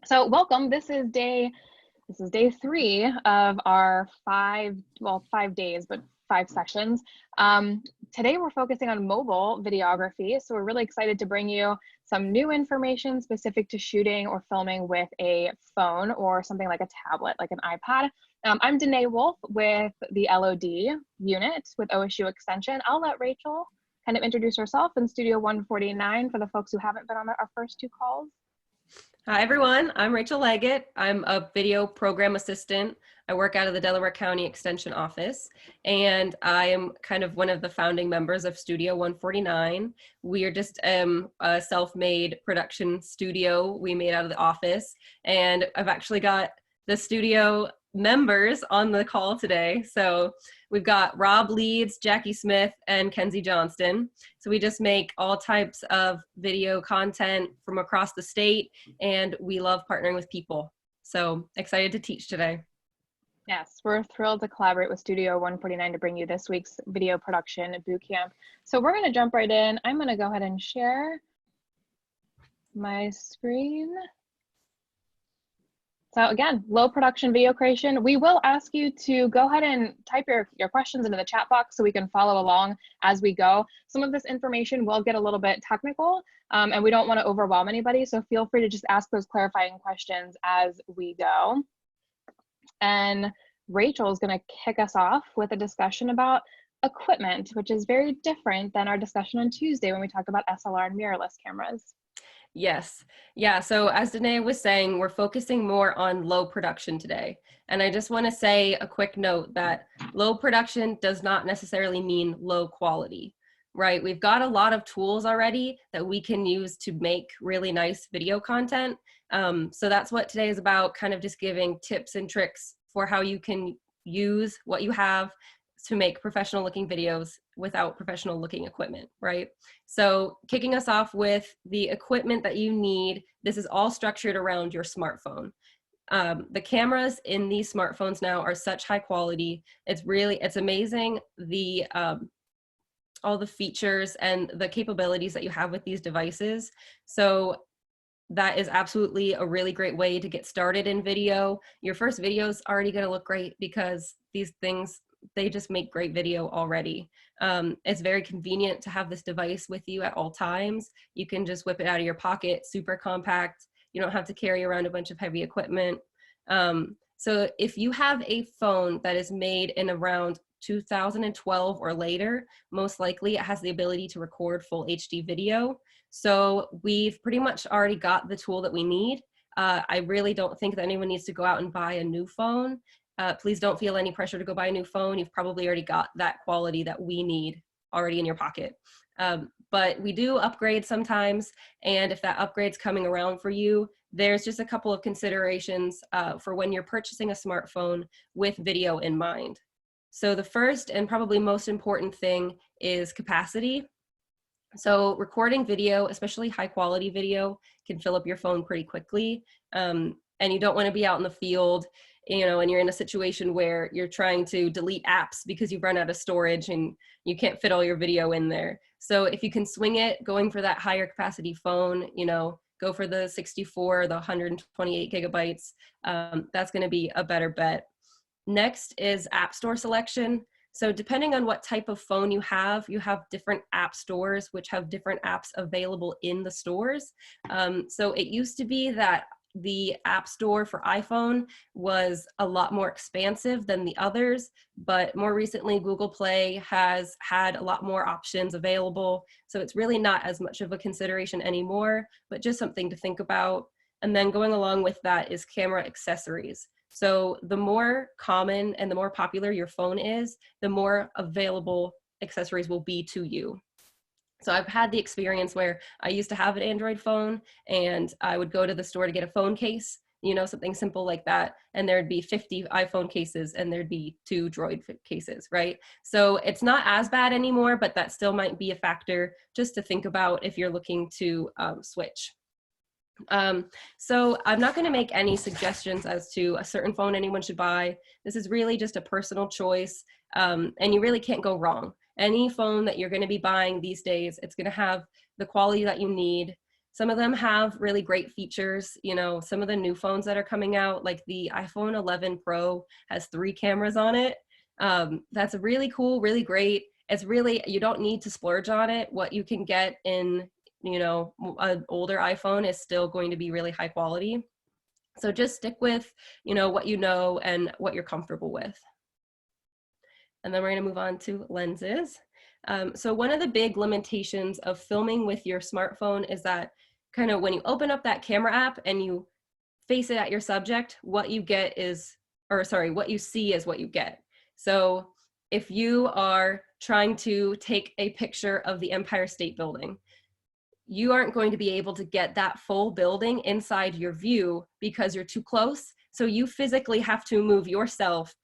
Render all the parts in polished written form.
So welcome. This is day 3 of our 5 days, but 5 sessions. Today we're focusing on mobile videography. So we're really excited to bring you some new information specific to shooting or filming with a phone or something like a tablet, like an iPad. I'm Danae Wolf with the LOD unit with OSU Extension. I'll let Rachel kind of introduce herself in Studio 149 for the folks who haven't been on our first 2 calls. Hi everyone, I'm Rachel Leggett. I'm a video program assistant. I work out of the Delaware County Extension office, and I am kind of one of the founding members of Studio 149. We are just a self-made production studio we made out of the office, and I've actually got the studio members on the call today. So we've got Rob Leeds, Jackie Smith, and Kenzie Johnston. So we just make all types of video content from across the state, and we love partnering with people. So excited to teach today. Yes, we're thrilled to collaborate with Studio 149 to bring you this week's video production bootcamp. So we're going to jump right in. I'm going to go ahead and share my screen. So again, low production video creation. We will ask you to go ahead and type your questions into the chat box so we can follow along as we go. Some of this information will get a little bit technical, and we don't want to overwhelm anybody. So feel free to just ask those clarifying questions as we go. And Rachel is going to kick us off with a discussion about equipment, which is very different than our discussion on Tuesday when we talked about SLR and mirrorless cameras. Yes. Yeah. So as Danae was saying, we're focusing more on low production today. And I just want to say a quick note that low production does not necessarily mean low quality, right? We've got a lot of tools already that we can use to make really nice video content. So that's what today is about, kind of just giving tips and tricks for how you can use what you have to make professional looking videos without professional looking equipment, right? So kicking us off with the equipment that you need, this is all structured around your smartphone. The cameras in these smartphones now are such high quality. It's amazing all the features and the capabilities that you have with these devices. So that is absolutely a really great way to get started in video. Your first video is already going to look great because these things, they just make great video already. It's very convenient to have this device with you at all times. You can just whip it out of your pocket, super compact. You don't have to carry around a bunch of heavy equipment. So if you have a phone that is made in around 2012 or later, most likely it has the ability to record full HD video. So we've pretty much already got the tool that we need. I really don't think that anyone needs to go out and buy a new phone. Please don't feel any pressure to go buy a new phone. You've probably already got that quality that we need already in your pocket. But we do upgrade sometimes, and if that upgrade's coming around for you, there's just a couple of considerations for when you're purchasing a smartphone with video in mind. So the first and probably most important thing is capacity. So recording video, especially high quality video, can fill up your phone pretty quickly. And you don't want to be out in the field, you know, and you're in a situation where you're trying to delete apps because you've run out of storage and you can't fit all your video in there. So if you can swing it, going for that higher capacity phone, you know, go for the 64, the 128 gigabytes, that's going to be a better bet. Next is app store selection. So depending on what type of phone you have different app stores which have different apps available in the stores. So it used to be that the app store for iPhone was a lot more expansive than the others, but more recently Google Play has had a lot more options available. So it's really not as much of a consideration anymore, but just something to think about. And then going along with that is camera accessories. So the more common and the more popular your phone is, the more available accessories will be to you. So I've had the experience where I used to have an Android phone and I would go to the store to get a phone case, you know, something simple like that. And there'd be 50 iPhone cases and there'd be 2 Droid cases, right? So it's not as bad anymore, but that still might be a factor just to think about if you're looking to switch. So I'm not going to make any suggestions as to a certain phone anyone should buy. This is really just a personal choice, and you really can't go wrong. Any phone that you're going to be buying these days, it's going to have the quality that you need. Some of them have really great features. You know, some of the new phones that are coming out, like the iPhone 11 Pro has 3 cameras on it. That's really cool, really great. It's really, you don't need to splurge on it. What you can get in, you know, an older iPhone is still going to be really high quality. So just stick with, you know, what you know and what you're comfortable with. And then we're going to move on to lenses. So one of the big limitations of filming with your smartphone is that kind of when you open up that camera app and you face it at your subject, what you get is, or sorry, what you see is what you get. So if you are trying to take a picture of the Empire State Building, you aren't going to be able to get that full building inside your view because you're too close. So you physically have to move yourself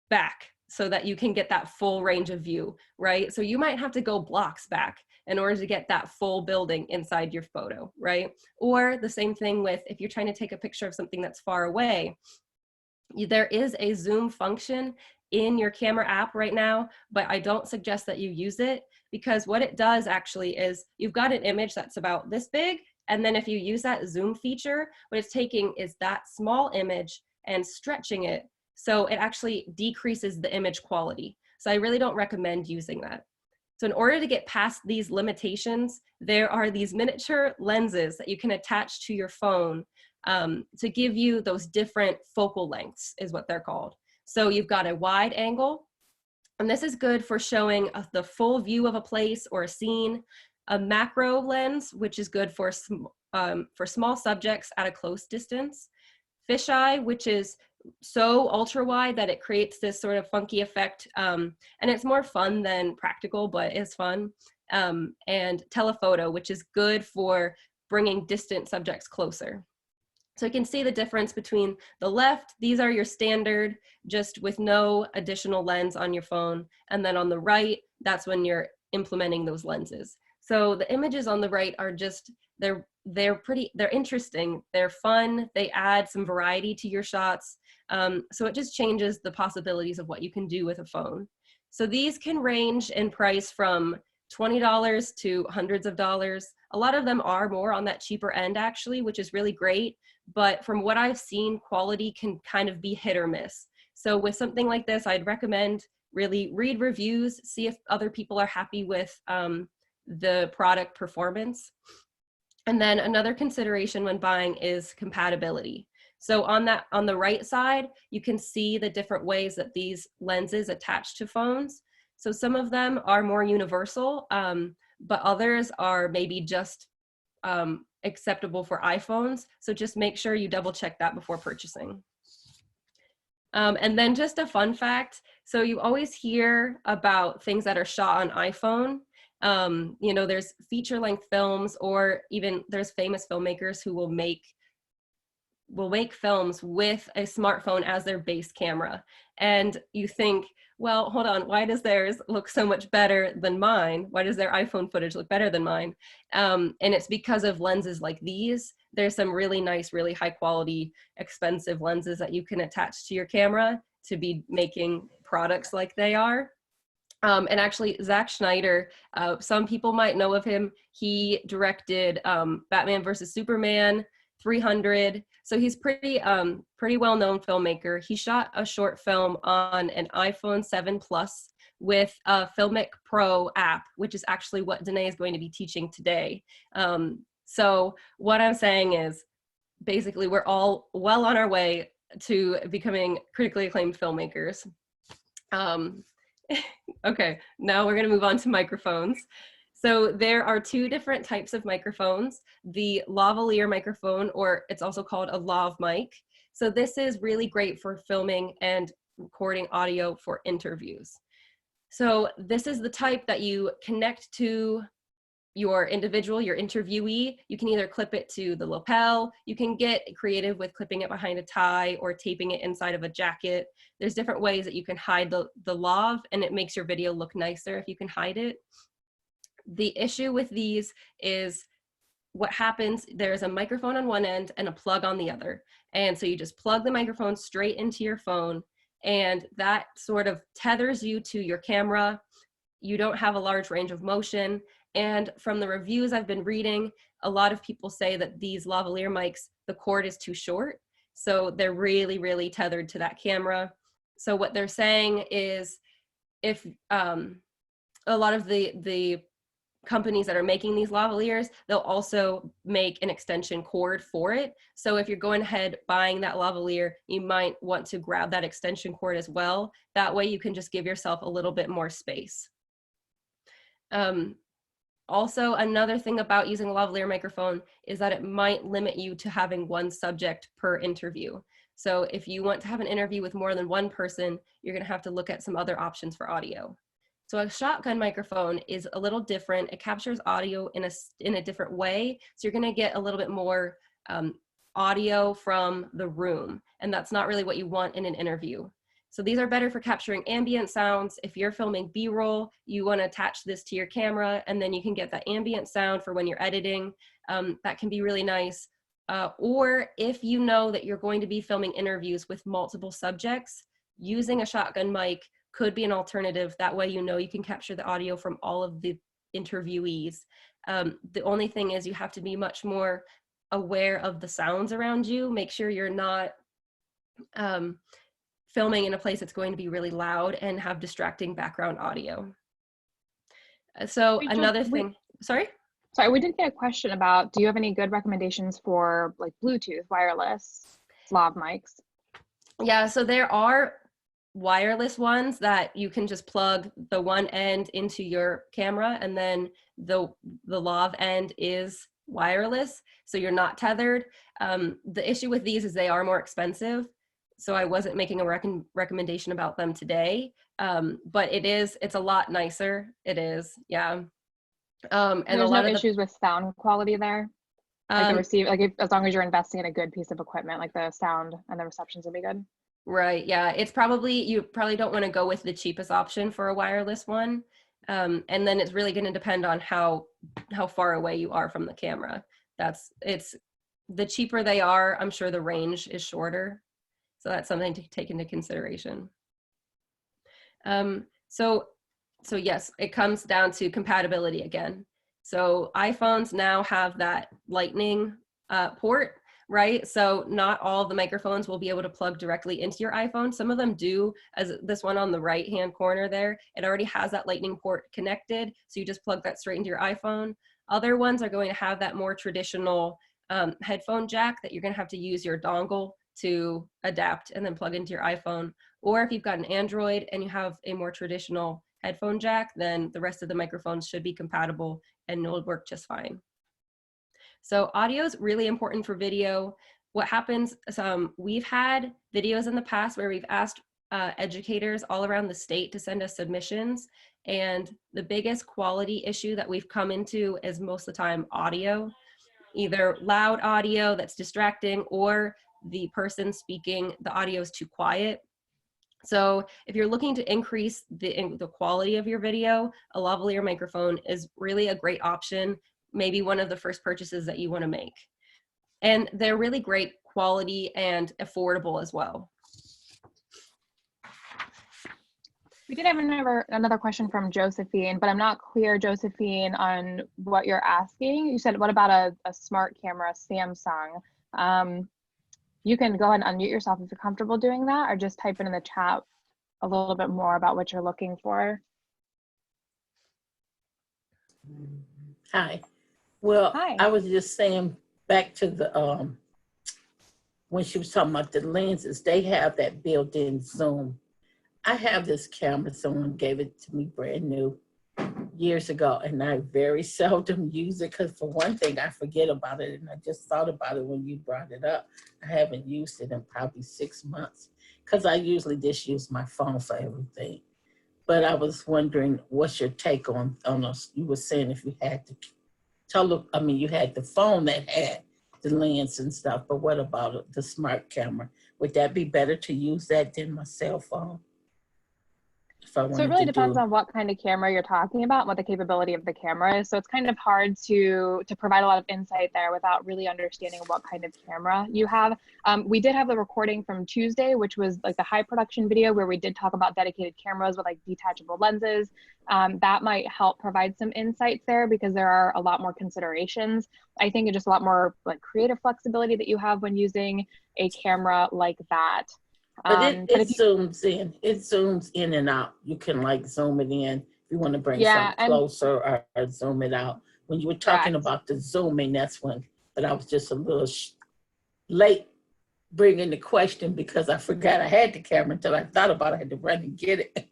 back so that you can get that full range of view, right? So you might have to go blocks back in order to get that full building inside your photo, right? Or the same thing with if you're trying to take a picture of something that's far away, there is a zoom function in your camera app right now, but I don't suggest that you use it, because what it does actually is you've got an image that's about this big, and then if you use that zoom feature, what it's taking is that small image and stretching it, so it actually decreases the image quality. So I really don't recommend using that. So in order to get past these limitations, there are these miniature lenses that you can attach to your phone to give you those different focal lengths, is what they're called. So you've got a wide angle, and this is good for showing the full view of a place or a scene. A macro lens, which is good for small subjects at a close distance. Fisheye, which is so ultra wide that it creates this sort of funky effect, and it's more fun than practical, but it's fun. And telephoto, which is good for bringing distant subjects closer. So you can see the difference between the left, these are your standard, just with no additional lens on your phone. And then on the right, that's when you're implementing those lenses. So the images on the right are just, they're interesting, they're fun, they add some variety to your shots. So it just changes the possibilities of what you can do with a phone. So these can range in price from $20 to hundreds of dollars. A lot of them are more on that cheaper end actually, which is really great. But from what I've seen, quality can kind of be hit or miss. So with something like this, I'd recommend really read reviews, see if other people are happy with the product performance. And then another consideration when buying is compatibility. So on the right side, you can see the different ways that these lenses attach to phones. So some of them are more universal, but others are maybe just acceptable for iPhones. So just make sure you double check that before purchasing. And then just a fun fact. So you always hear about things that are shot on iPhone. You know, there's feature length films, or even there's famous filmmakers who will make films with a smartphone as their base camera. And you think, well, hold on, why does theirs look so much better than mine? Why does their iPhone footage look better than mine? And it's because of lenses like these. There's some really nice, really high quality, expensive lenses that you can attach to your camera to be making products like they are. And actually, Zack Snyder, some people might know of him. He directed Batman versus Superman, 300. So he's pretty well-known filmmaker. He shot a short film on an iPhone 7 Plus with a Filmic Pro app, which is actually what Danae is going to be teaching today. So what I'm saying is, basically, we're all well on our way to becoming critically acclaimed filmmakers. Okay, now we're gonna move on to microphones. So there are two different types of microphones, the lavalier microphone, or it's also called a lav mic. So this is really great for filming and recording audio for interviews. So this is the type that you connect to your individual, your interviewee. You can either clip it to the lapel, you can get creative with clipping it behind a tie or taping it inside of a jacket. There's different ways that you can hide the lav, and it makes your video look nicer if you can hide it. The issue with these is what happens, there's a microphone on one end and a plug on the other. And so you just plug the microphone straight into your phone, and that sort of tethers you to your camera. You don't have a large range of motion. And from the reviews I've been reading, a lot of people say that these lavalier mics, the cord is too short. So they're really, really tethered to that camera. So what they're saying is if a lot of the companies that are making these lavaliers, they'll also make an extension cord for it. So if you're going ahead buying that lavalier, you might want to grab that extension cord as well. That way you can just give yourself a little bit more space. Also, another thing about using a lavalier microphone is that it might limit you to having one subject per interview. So if you want to have an interview with more than one person, you're going to have to look at some other options for audio. So a shotgun microphone is a little different. It captures audio in a different way. So you're going to get a little bit more audio from the room, and that's not really what you want in an interview. So these are better for capturing ambient sounds. If you're filming B-roll, you want to attach this to your camera, and then you can get that ambient sound for when you're editing. That can be really nice. Or if you know that you're going to be filming interviews with multiple subjects, using a shotgun mic could be an alternative. That way you know you can capture the audio from all of the interviewees. The only thing is you have to be much more aware of the sounds around you. Make sure you're not filming in a place that's going to be really loud and have distracting background audio. So another thing, sorry, we did get a question about, do you have any good recommendations for like Bluetooth wireless lav mics? Yeah, so there are wireless ones that you can just plug the one end into your camera, and then the lav end is wireless, so you're not tethered. The issue with these is they are more expensive, so I wasn't making a recommendation about them today, but it's a lot nicer. It is, yeah. And there's no issues with sound quality there? Like the receiver, like as long as you're investing in a good piece of equipment, like the sound and the receptions will be good? Right, yeah, you probably don't want to go with the cheapest option for a wireless one. And then it's really going to depend on how far away you are from the camera. The cheaper they are, I'm sure the range is shorter. So that's something to take into consideration. So yes, it comes down to compatibility again. So iPhones now have that Lightning port, right? So not all the microphones will be able to plug directly into your iPhone. Some of them do, as this one on the right-hand corner there, it already has that Lightning port connected. So you just plug that straight into your iPhone. Other ones are going to have that more traditional headphone jack that you're going to have to use your dongle to adapt and then plug into your iPhone. Or if you've got an Android and you have a more traditional headphone jack, then the rest of the microphones should be compatible and it'll work just fine. So audio is really important for video. What happens, we've had videos in the past where we've asked educators all around the state to send us submissions, and the biggest quality issue that we've come into is most of the time audio, either loud audio that's distracting or the person speaking, the audio is too quiet. So if you're looking to increase the quality of your video, a lavalier microphone is really a great option, maybe one of the first purchases that you want to make. And they're really great quality and affordable as well. We did have another question from Josephine, but I'm not clear, Josephine, on what you're asking. You said, what about a smart camera, Samsung? You can go ahead and unmute yourself if you're comfortable doing that, or just type it in the chat a little bit more about what you're looking for. Hi. Well, Hi. I was just saying back to the, when she was talking about the lenses, they have that built-in zoom. I have this camera, someone gave it to me brand new years ago, and I very seldom use it because for one thing, I forget about it, and I just thought about it when you brought it up. I haven't used it in probably 6 months because I usually just use my phone for everything. But I was wondering, what's your take on us? You were saying if you had you had the phone that had the lens and stuff, but what about the smart camera? Would that be better to use that than my cell phone? if I So it wanted really to depends do. on what kind of camera you're talking about and what the capability of the camera is. So it's kind of hard to provide a lot of insight there without really understanding what kind of camera you have. We did have the recording from Tuesday, which was like the high production video where we did talk about dedicated cameras with like detachable lenses. That might help provide some insights there because there are a lot more considerations. I think it's just a lot more like creative flexibility that you have when using a camera like that. But it But it if you, zooms in. It zooms in and out. You can like zoom it in if you want to bring yeah, something and closer, or zoom it out. When you were talking correct. about the zooming, that's when. But I was just a little late bringing the question because I forgot I had the camera until I thought about it. I had to run and get it.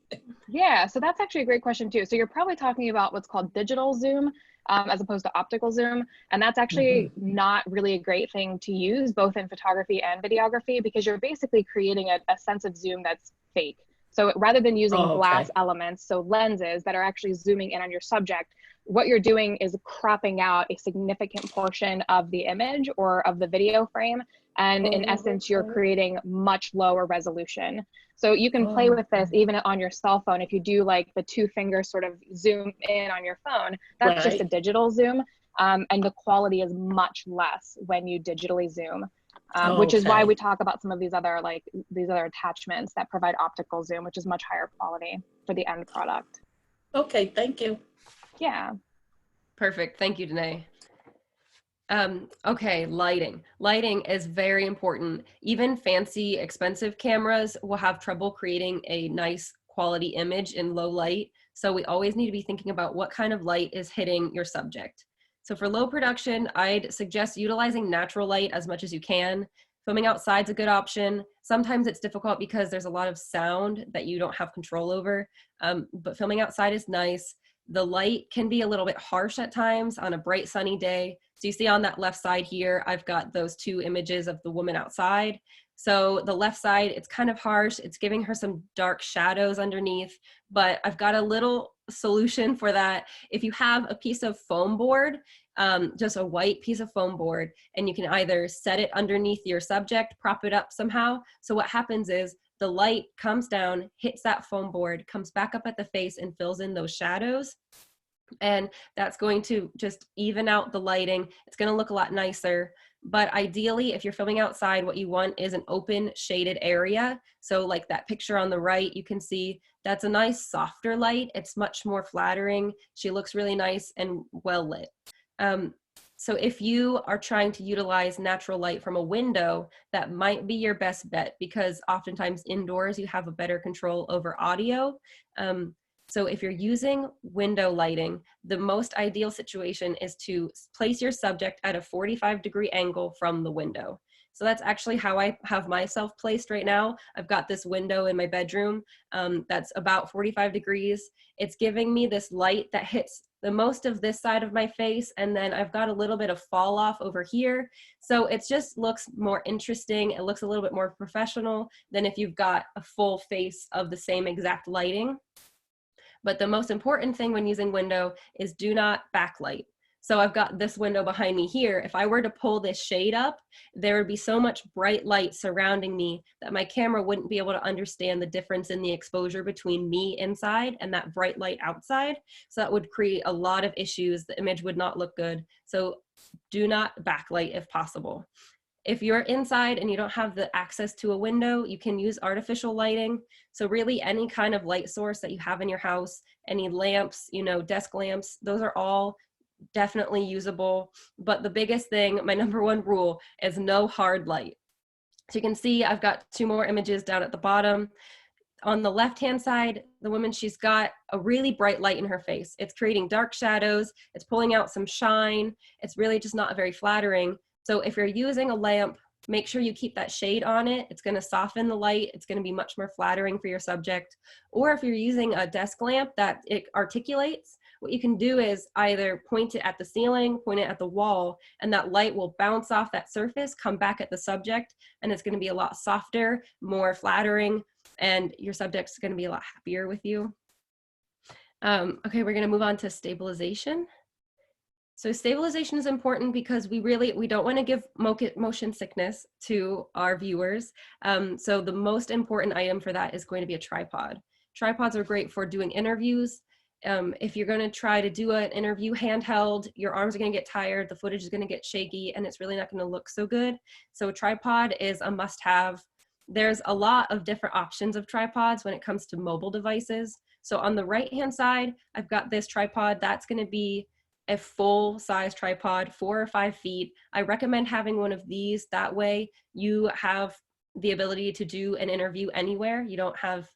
Yeah, so that's actually a great question too. So you're probably talking about what's called digital zoom as opposed to optical zoom. And that's Hmm. actually not really a great thing to use both in photography and videography because you're basically creating a sense of zoom that's fake. So rather than using Oh, glass okay. elements, so lenses that are actually zooming in on your subject, what you're doing is cropping out a significant portion of the image or of the video frame. And in Oh, essence, you're okay. creating much lower resolution. So you can play Oh, with this even on your cell phone. If you do like the two fingers sort of zoom in on your phone, that's just a right. digital zoom. And the quality is much less when you digitally zoom, which is why we Okay. talk about some of these other like these other attachments that provide optical zoom, which is much higher quality for the end product. Okay. Thank you. Yeah. Perfect. Thank you, Danae. Okay, lighting. Lighting is very important. Even fancy, expensive cameras will have trouble creating a nice quality image in low light. So we always need to be thinking about what kind of light is hitting your subject. So for low production, I'd suggest utilizing natural light as much as you can. Filming outside's a good option. Sometimes it's difficult because there's a lot of sound that you don't have control over, but filming outside is nice. The light can be a little bit harsh at times on a bright sunny day. So you see on that left side here, I've got those two images of the woman outside. So the left side, it's kind of harsh. It's giving her some dark shadows underneath, but I've got a little solution for that. If you have a piece of foam board, just a white piece of foam board, and you can either set it underneath your subject, prop it up somehow. So what happens is the light comes down, hits that foam board, comes back up at the face and fills in those shadows. And that's going to just even out the lighting. It's going to look a lot nicer. But ideally, if you're filming outside, what you want is an open shaded area. So like that picture on the right, you can see that's a nice softer light. It's much more flattering. She looks really nice and well lit. Um, so if you are trying to utilize natural light from a window, that might be your best bet because oftentimes indoors you have a better control over audio. So if you're using window lighting, the most ideal situation is to place your subject at a 45-degree angle from the window. So that's actually how I have myself placed right now. I've got this window in my bedroom that's about 45 degrees. It's giving me this light that hits the most of this side of my face, and then I've got a little bit of fall off over here. So it just looks more interesting. It looks a little bit more professional than if you've got a full face of the same exact lighting. But the most important thing when using window is do not backlight. So I've got this window behind me here. If I were to pull this shade up, there would be so much bright light surrounding me that my camera wouldn't be able to understand the difference in the exposure between me inside and that bright light outside. So that would create a lot of issues. The image would not look good. So do not backlight if possible. If you're inside and you don't have the access to a window, you can use artificial lighting. So really any kind of light source that you have in your house, any lamps, desk lamps, those are all definitely usable. But the biggest thing, my number one rule, is no hard light. So you can see I've got two more images down at the bottom. On the left-hand side, the woman, she's got a really bright light in her face. It's creating dark shadows. It's pulling out some shine. It's really just not very flattering. So if you're using a lamp, make sure you keep that shade on it. It's going to soften the light. It's going to be much more flattering for your subject. Or if you're using a desk lamp that it articulates, what you can do is either point it at the ceiling, point it at the wall, and that light will bounce off that surface, come back at the subject, and it's going to be a lot softer, more flattering, and your subject's going to be a lot happier with you. Okay, we're going to move on to stabilization. So stabilization is important because we don't want to give motion sickness to our viewers. So the most important item for that is going to be a tripod. tripods are great for doing interviews. If you're going to try to do an interview handheld, your arms are going to get tired, the footage is going to get shaky, and it's really not going to look so good. So a tripod is a must-have. There's a lot of different options of tripods when it comes to mobile devices. So on the right-hand side, I've got this tripod. That's going to be a full-size tripod, 4 or 5 feet. I recommend having one of these. That way you have the ability to do an interview anywhere. You don't have,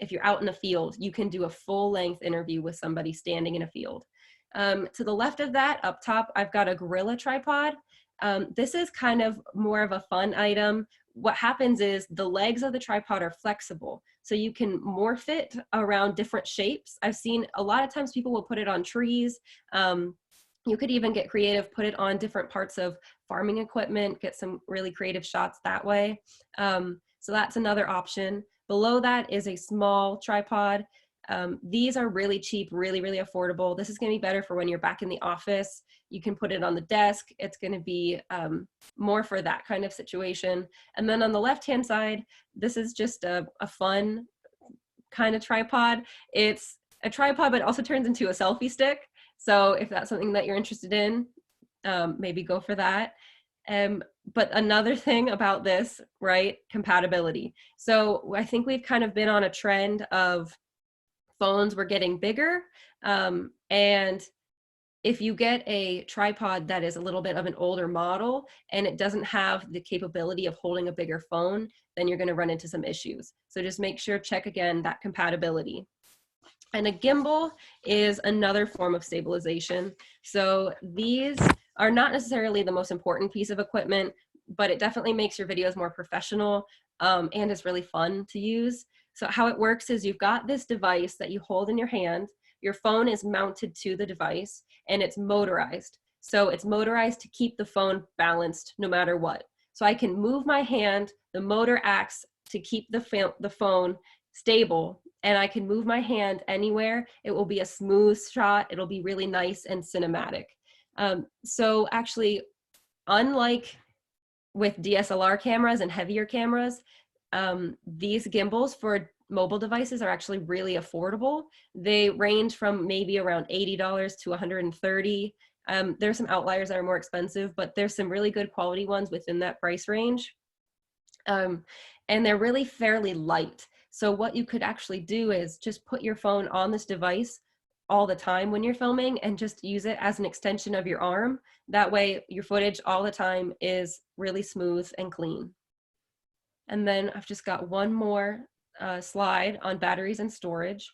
if you're out in the field, you can do a full-length interview with somebody standing in a field. To the left of that, up top, I've got a Gorilla tripod. This is kind of more of a fun item. What happens is the legs of the tripod are flexible, so you can morph it around different shapes. I've seen a lot of times people will put it on trees. You could even get creative, put it on different parts of farming equipment, get some really creative shots that way. So that's another option. Below that is a small tripod. These are really cheap, really, really affordable. This is going to be better for when you're back in the office. You can put it on the desk. It's going to be more for that kind of situation. And then on the left-hand side, this is just a fun kind of tripod. It's a tripod, but it also turns into a selfie stick. So if that's something that you're interested in, maybe go for that. But another thing about this, right, compatibility. So I think we've kind of been on a trend of phones were getting bigger. And if you get a tripod that is a little bit of an older model and it doesn't have the capability of holding a bigger phone, then you're going to run into some issues. So just make sure, check again that compatibility. And a gimbal is another form of stabilization. So these are not necessarily the most important piece of equipment, but it definitely makes your videos more professional, and is really fun to use. So how it works is you've got this device that you hold in your hand, your phone is mounted to the device, and it's motorized. So it's motorized to keep the phone balanced no matter what. So I can move my hand, the motor acts to keep the phone stable, and I can move my hand anywhere. It will be a smooth shot. It'll be really nice and cinematic. So actually, unlike with DSLR cameras and heavier cameras, these gimbals for mobile devices are actually really affordable. They range from maybe around $80 to $130. There's some outliers that are more expensive, but there's some really good quality ones within that price range. And they're really fairly light. So what you could actually do is just put your phone on this device all the time when you're filming and just use it as an extension of your arm. That way your footage all the time is really smooth and clean. And then I've just got one more slide on batteries and storage.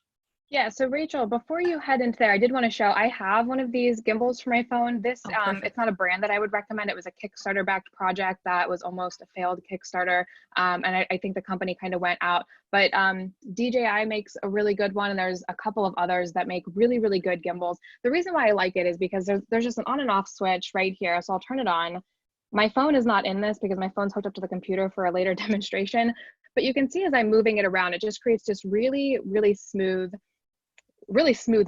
Yeah, so Rachel, before you head into there, I did want to show, I have one of these gimbals for my phone. This, it's not a brand that I would recommend. It was a Kickstarter backed project that was almost a failed Kickstarter. And I think the company kind of went out, but DJI makes a really good one. And there's a couple of others that make really, really good gimbals. The reason why I like it is because there's just an on and off switch right here. So I'll turn it on. My phone is not in this because my phone's hooked up to the computer for a later demonstration, but you can see as I'm moving it around, it just creates this really, really smooth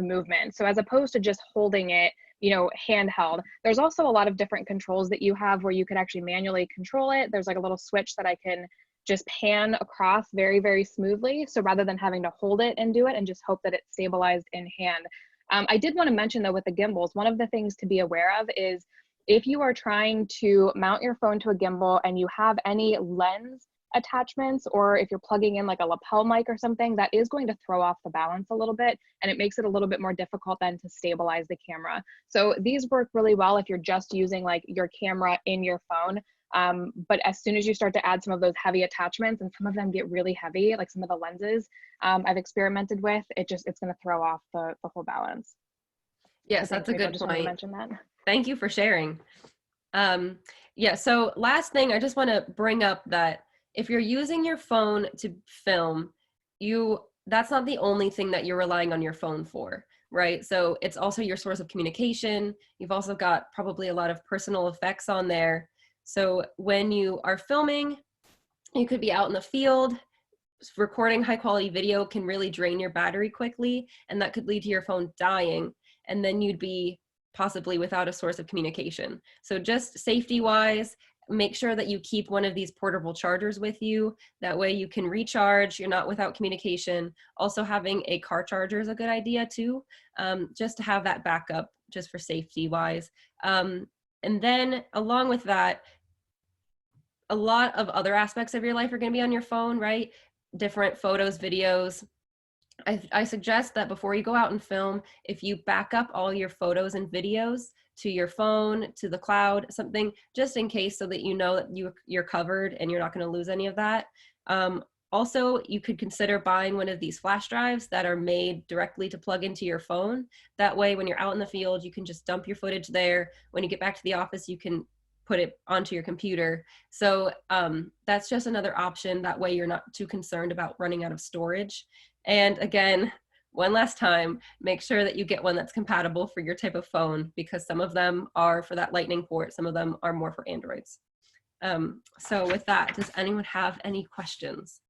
movement. So as opposed to just holding it, you know, handheld, there's also a lot of different controls that you have where you can actually manually control it. There's like a little switch that I can just pan across very, very smoothly. So rather than having to hold it and do it and just hope that it's stabilized in hand. I did want to mention though, with the gimbals, one of the things to be aware of is if you are trying to mount your phone to a gimbal and you have any lens attachments, or if you're plugging in like a lapel mic or something, that is going to throw off the balance a little bit, and it makes it a little bit more difficult then to stabilize the camera. So these work really well if you're just using like your camera in your phone. But as soon as you start to add some of those heavy attachments, and some of them get really heavy, like some of the lenses I've experimented with, it's going to throw off the whole balance. Yes, So that's a Rachel, good just wanted to point. mention that. Thank you for sharing. Yeah, so last thing, I just want to bring up that if you're using your phone to film, that's not the only thing that you're relying on your phone for, right? So it's also your source of communication. You've also got probably a lot of personal effects on there. So when you are filming, you could be out in the field. Recording high quality video can really drain your battery quickly, and that could lead to your phone dying, and then you'd be possibly without a source of communication. So just safety wise, make sure that you keep one of these portable chargers with you. That way you can recharge, you're not without communication. Also having a car charger is a good idea too, just to have that backup just for safety wise. And then along with that, a lot of other aspects of your life are going to be on your phone, right? Different photos, videos. I suggest that before you go out and film, if you back up all your photos and videos to your phone, to the cloud, something just in case, so that you know that you're covered and you're not going to lose any of that. Also, you could consider buying one of these flash drives that are made directly to plug into your phone. That way, when you're out in the field, you can just dump your footage there. When you get back to the office, you can put it onto your computer. So that's just another option. That way you're not too concerned about running out of storage. And again, one last time, make sure that you get one that's compatible for your type of phone, because some of them are for that lightning port, some of them are more for Androids. So with that, does anyone have any questions?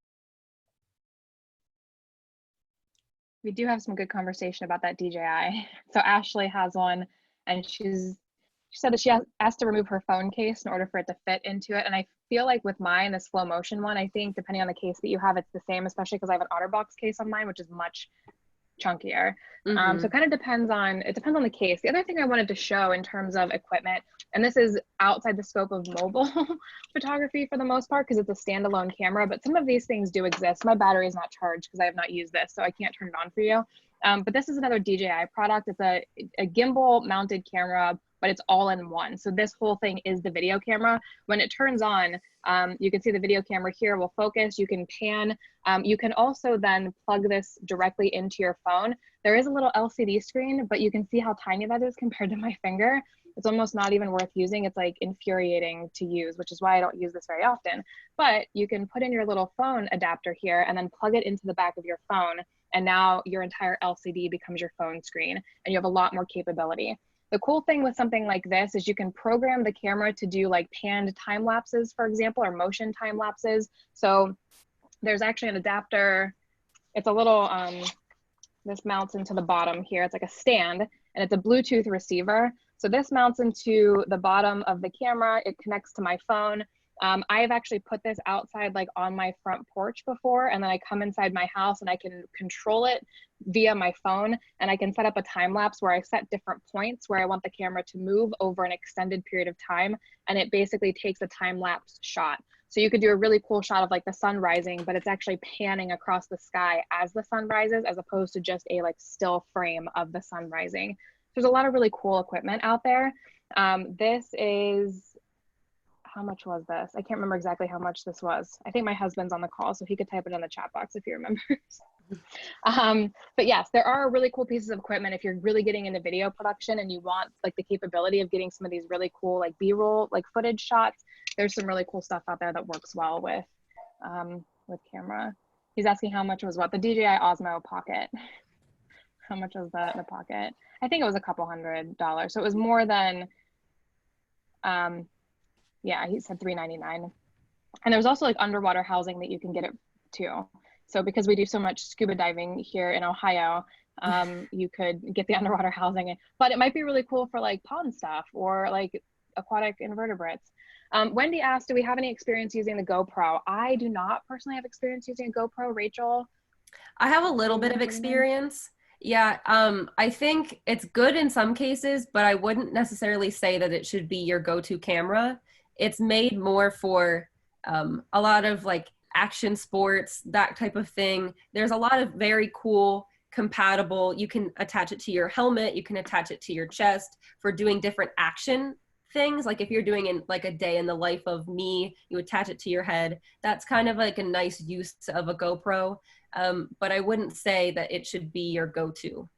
We do have some good conversation about that DJI. So Ashley has one, and she said that she has to remove her phone case in order for it to fit into it. And I feel like with mine, the slow motion one, I think depending on the case that you have, it's the same, especially because I have an OtterBox case on mine, which is much chunkier. So it kind of depends on the case. The other thing I wanted to show in terms of equipment, and this is outside the scope of mobile photography for the most part, because it's a standalone camera, but some of these things do exist. My battery is not charged because I have not used this, so I can't turn it on for you. But this is another DJI product. It's a gimbal mounted camera, but it's all in one. So this whole thing is the video camera. When it turns on, you can see the video camera here will focus, you can pan. You can also then plug this directly into your phone. There is a little LCD screen, but you can see how tiny that is compared to my finger. It's almost not even worth using. It's like infuriating to use, which is why I don't use this very often. But you can put in your little phone adapter here and then plug it into the back of your phone. And now your entire LCD becomes your phone screen, and you have a lot more capability. The cool thing with something like this is you can program the camera to do like panned time lapses, for example, or motion time lapses. So there's actually an adapter. It's a little, this mounts into the bottom here. It's like a stand, and it's a Bluetooth receiver. So this mounts into the bottom of the camera. It connects to my phone. I've actually put this outside, like on my front porch before, and then I come inside my house and I can control it via my phone, and I can set up a time lapse where I set different points where I want the camera to move over an extended period of time, and it basically takes a time lapse shot. So you could do a really cool shot of like the sun rising, but it's actually panning across the sky as the sun rises, as opposed to just a like still frame of the sun rising. There's a lot of really cool equipment out there. This is, how much was this? I can't remember exactly how much this was. I think my husband's on the call, so he could type it in the chat box if he remembers. But yes, there are really cool pieces of equipment if you're really getting into video production and you want like the capability of getting some of these really cool like B-roll like footage shots. There's some really cool stuff out there that works well with camera. He's asking how much was what? The DJI Osmo Pocket. How much was the Pocket? I think it was a couple $100. So it was more than, yeah, he said $399. And there's also like underwater housing that you can get it too. So because we do so much scuba diving here in Ohio, you could get the underwater housing, but it might be really cool for like pond stuff or like aquatic invertebrates. Wendy asked, do we have any experience using the GoPro? I do not personally have experience using a GoPro. Rachel? I have a little bit of experience. Yeah, I think it's good in some cases, but I wouldn't necessarily say that it should be your go-to camera. It's made more for a lot of like action sports, that type of thing. There's a lot of very cool, compatible, you can attach it to your helmet, you can attach it to your chest for doing different action things. Like if you're doing in like a day in the life of me, you attach it to your head. That's kind of like a nice use of a GoPro. But I wouldn't say that it should be your go-to.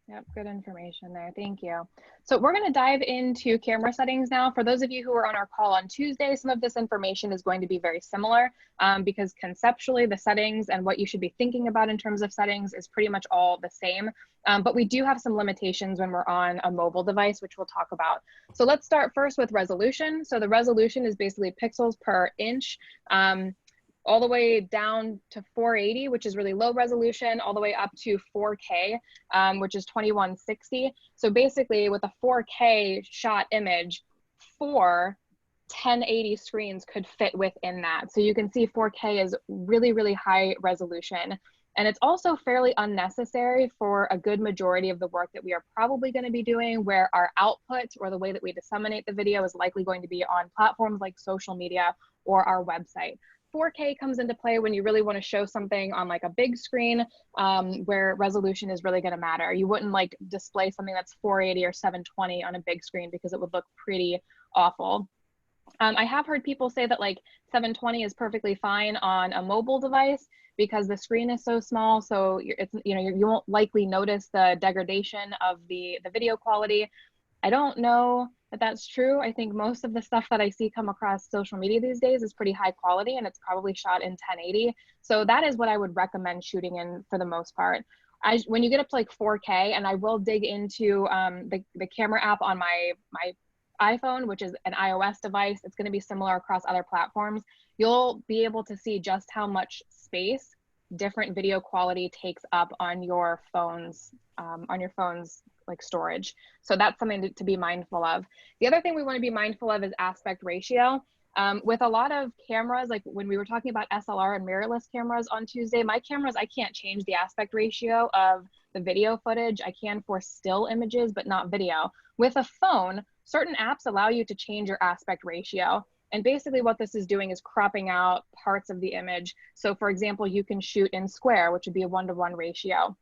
Yep, good information there. Thank you. So we're going to dive into camera settings now. For those of you who were on our call on Tuesday, some of this information is going to be very similar because conceptually the settings and what you should be thinking about in terms of settings is pretty much all the same. But we do have some limitations when we're on a mobile device, which we'll talk about. So let's start first with resolution. So the resolution is basically pixels per inch. All the way down to 480, which is really low resolution, all the way up to 4K, which is 2160. So basically with a 4K shot image, 4 1080 screens could fit within that. So you can see 4K is really, really high resolution. And it's also fairly unnecessary for a good majority of the work that we are probably going to be doing, where our output or the way that we disseminate the video is likely going to be on platforms like social media or our website. 4K comes into play when you really want to show something on like a big screen, where resolution is really going to matter. You wouldn't like display something that's 480 or 720 on a big screen because it would look pretty awful. I have heard people say that like 720 is perfectly fine on a mobile device because the screen is so small. So you won't likely notice the degradation of the video quality. I don't know that that's true. I think most of the stuff that I see come across social media these days is pretty high quality, and it's probably shot in 1080. So that is what I would recommend shooting in for the most part. When you get up to like 4K, and I will dig into the camera app on my iPhone, which is an iOS device, it's going to be similar across other platforms. You'll be able to see just how much space different video quality takes up on your phone's like storage. So that's something to be mindful of. The other thing we want to be mindful of is aspect ratio. With a lot of cameras, like when we were talking about SLR and mirrorless cameras on Tuesday, my cameras, I can't change the aspect ratio of the video footage. I can for still images, but not video. With a phone, certain apps allow you to change your aspect ratio. And basically what this is doing is cropping out parts of the image. So for example, you can shoot in square, which would be a 1:1 ratio.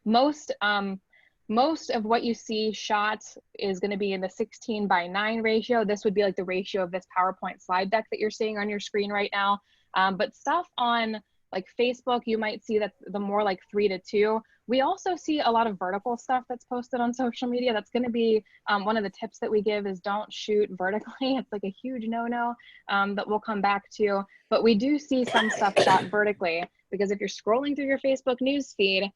Most of what you see shot is going to be in the 16:9 ratio. This would be like the ratio of this PowerPoint slide deck that you're seeing on your screen right now. But stuff on like Facebook, you might see that the more like 3:2. We also see a lot of vertical stuff that's posted on social media. That's going to be one of the tips that we give is don't shoot vertically. It's like a huge no-no that we'll come back to. But we do see some stuff shot vertically because if you're scrolling through your Facebook news feed,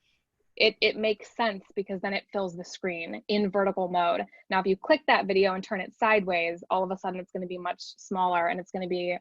it makes sense because then it fills the screen in vertical mode. Now, if you click that video and turn it sideways, all of a sudden it's going to be much smaller and it's going to be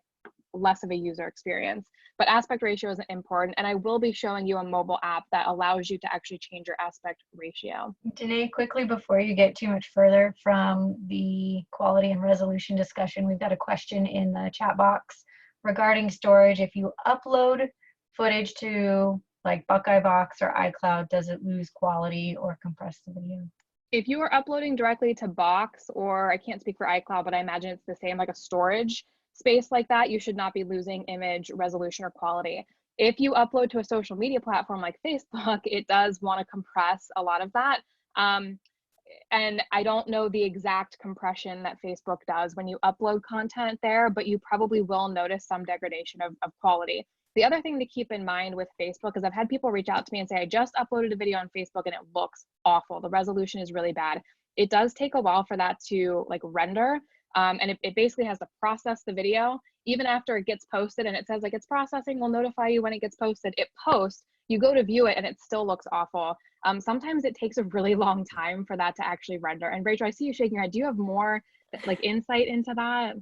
less of a user experience. But aspect ratio is important, and I will be showing you a mobile app that allows you to actually change your aspect ratio. Danae, quickly before you get too much further from the quality and resolution discussion, we've got a question in the chat box regarding storage. If you upload footage to like Buckeye Box or iCloud, does it lose quality or compress the video? If you are uploading directly to Box, or I can't speak for iCloud, but I imagine it's the same, like a storage space like that, you should not be losing image resolution or quality. If you upload to a social media platform like Facebook, it does want to compress a lot of that. And I don't know the exact compression that Facebook does when you upload content there, but you probably will notice some degradation of quality. The other thing to keep in mind with Facebook is I've had people reach out to me and say, I just uploaded a video on Facebook and it looks awful. The resolution is really bad. It does take a while for that to like render. And it basically has to process the video. Even after it gets posted and it says like it's processing, we'll notify you when it gets posted. It posts, you go to view it and it still looks awful. Sometimes it takes a really long time for that to actually render. And Rachel, I see you shaking your head. Do you have more like insight into that?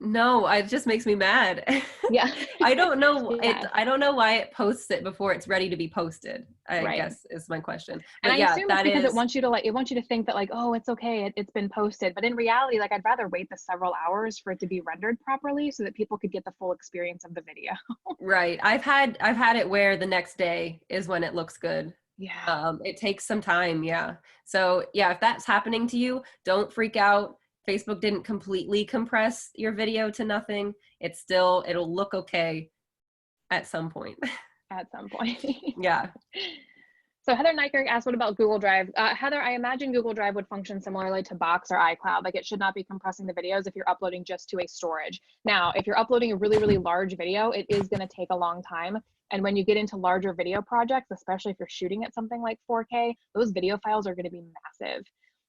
No, it just makes me mad. Yeah. I don't know Yeah. I don't know why it posts it before it's ready to be posted, I Right. guess is my question. And But I yeah, assume it's that because is it wants you to think that like, oh, it's okay, it's been posted. But in reality, like I'd rather wait the several hours for it to be rendered properly so that people could get the full experience of the video. right. I've had it where the next day is when it looks good. Yeah. It takes some time, yeah. So yeah, if that's happening to you, don't freak out. Facebook didn't completely compress your video to nothing. It'll look okay at some point. At some point. Yeah. So Heather Nykerk asked, what about Google Drive? Heather, I imagine Google Drive would function similarly to Box or iCloud. Like it should not be compressing the videos if you're uploading just to a storage. Now, if you're uploading a really, really large video, it is going to take a long time. And when you get into larger video projects, especially if you're shooting at something like 4K, those video files are going to be massive.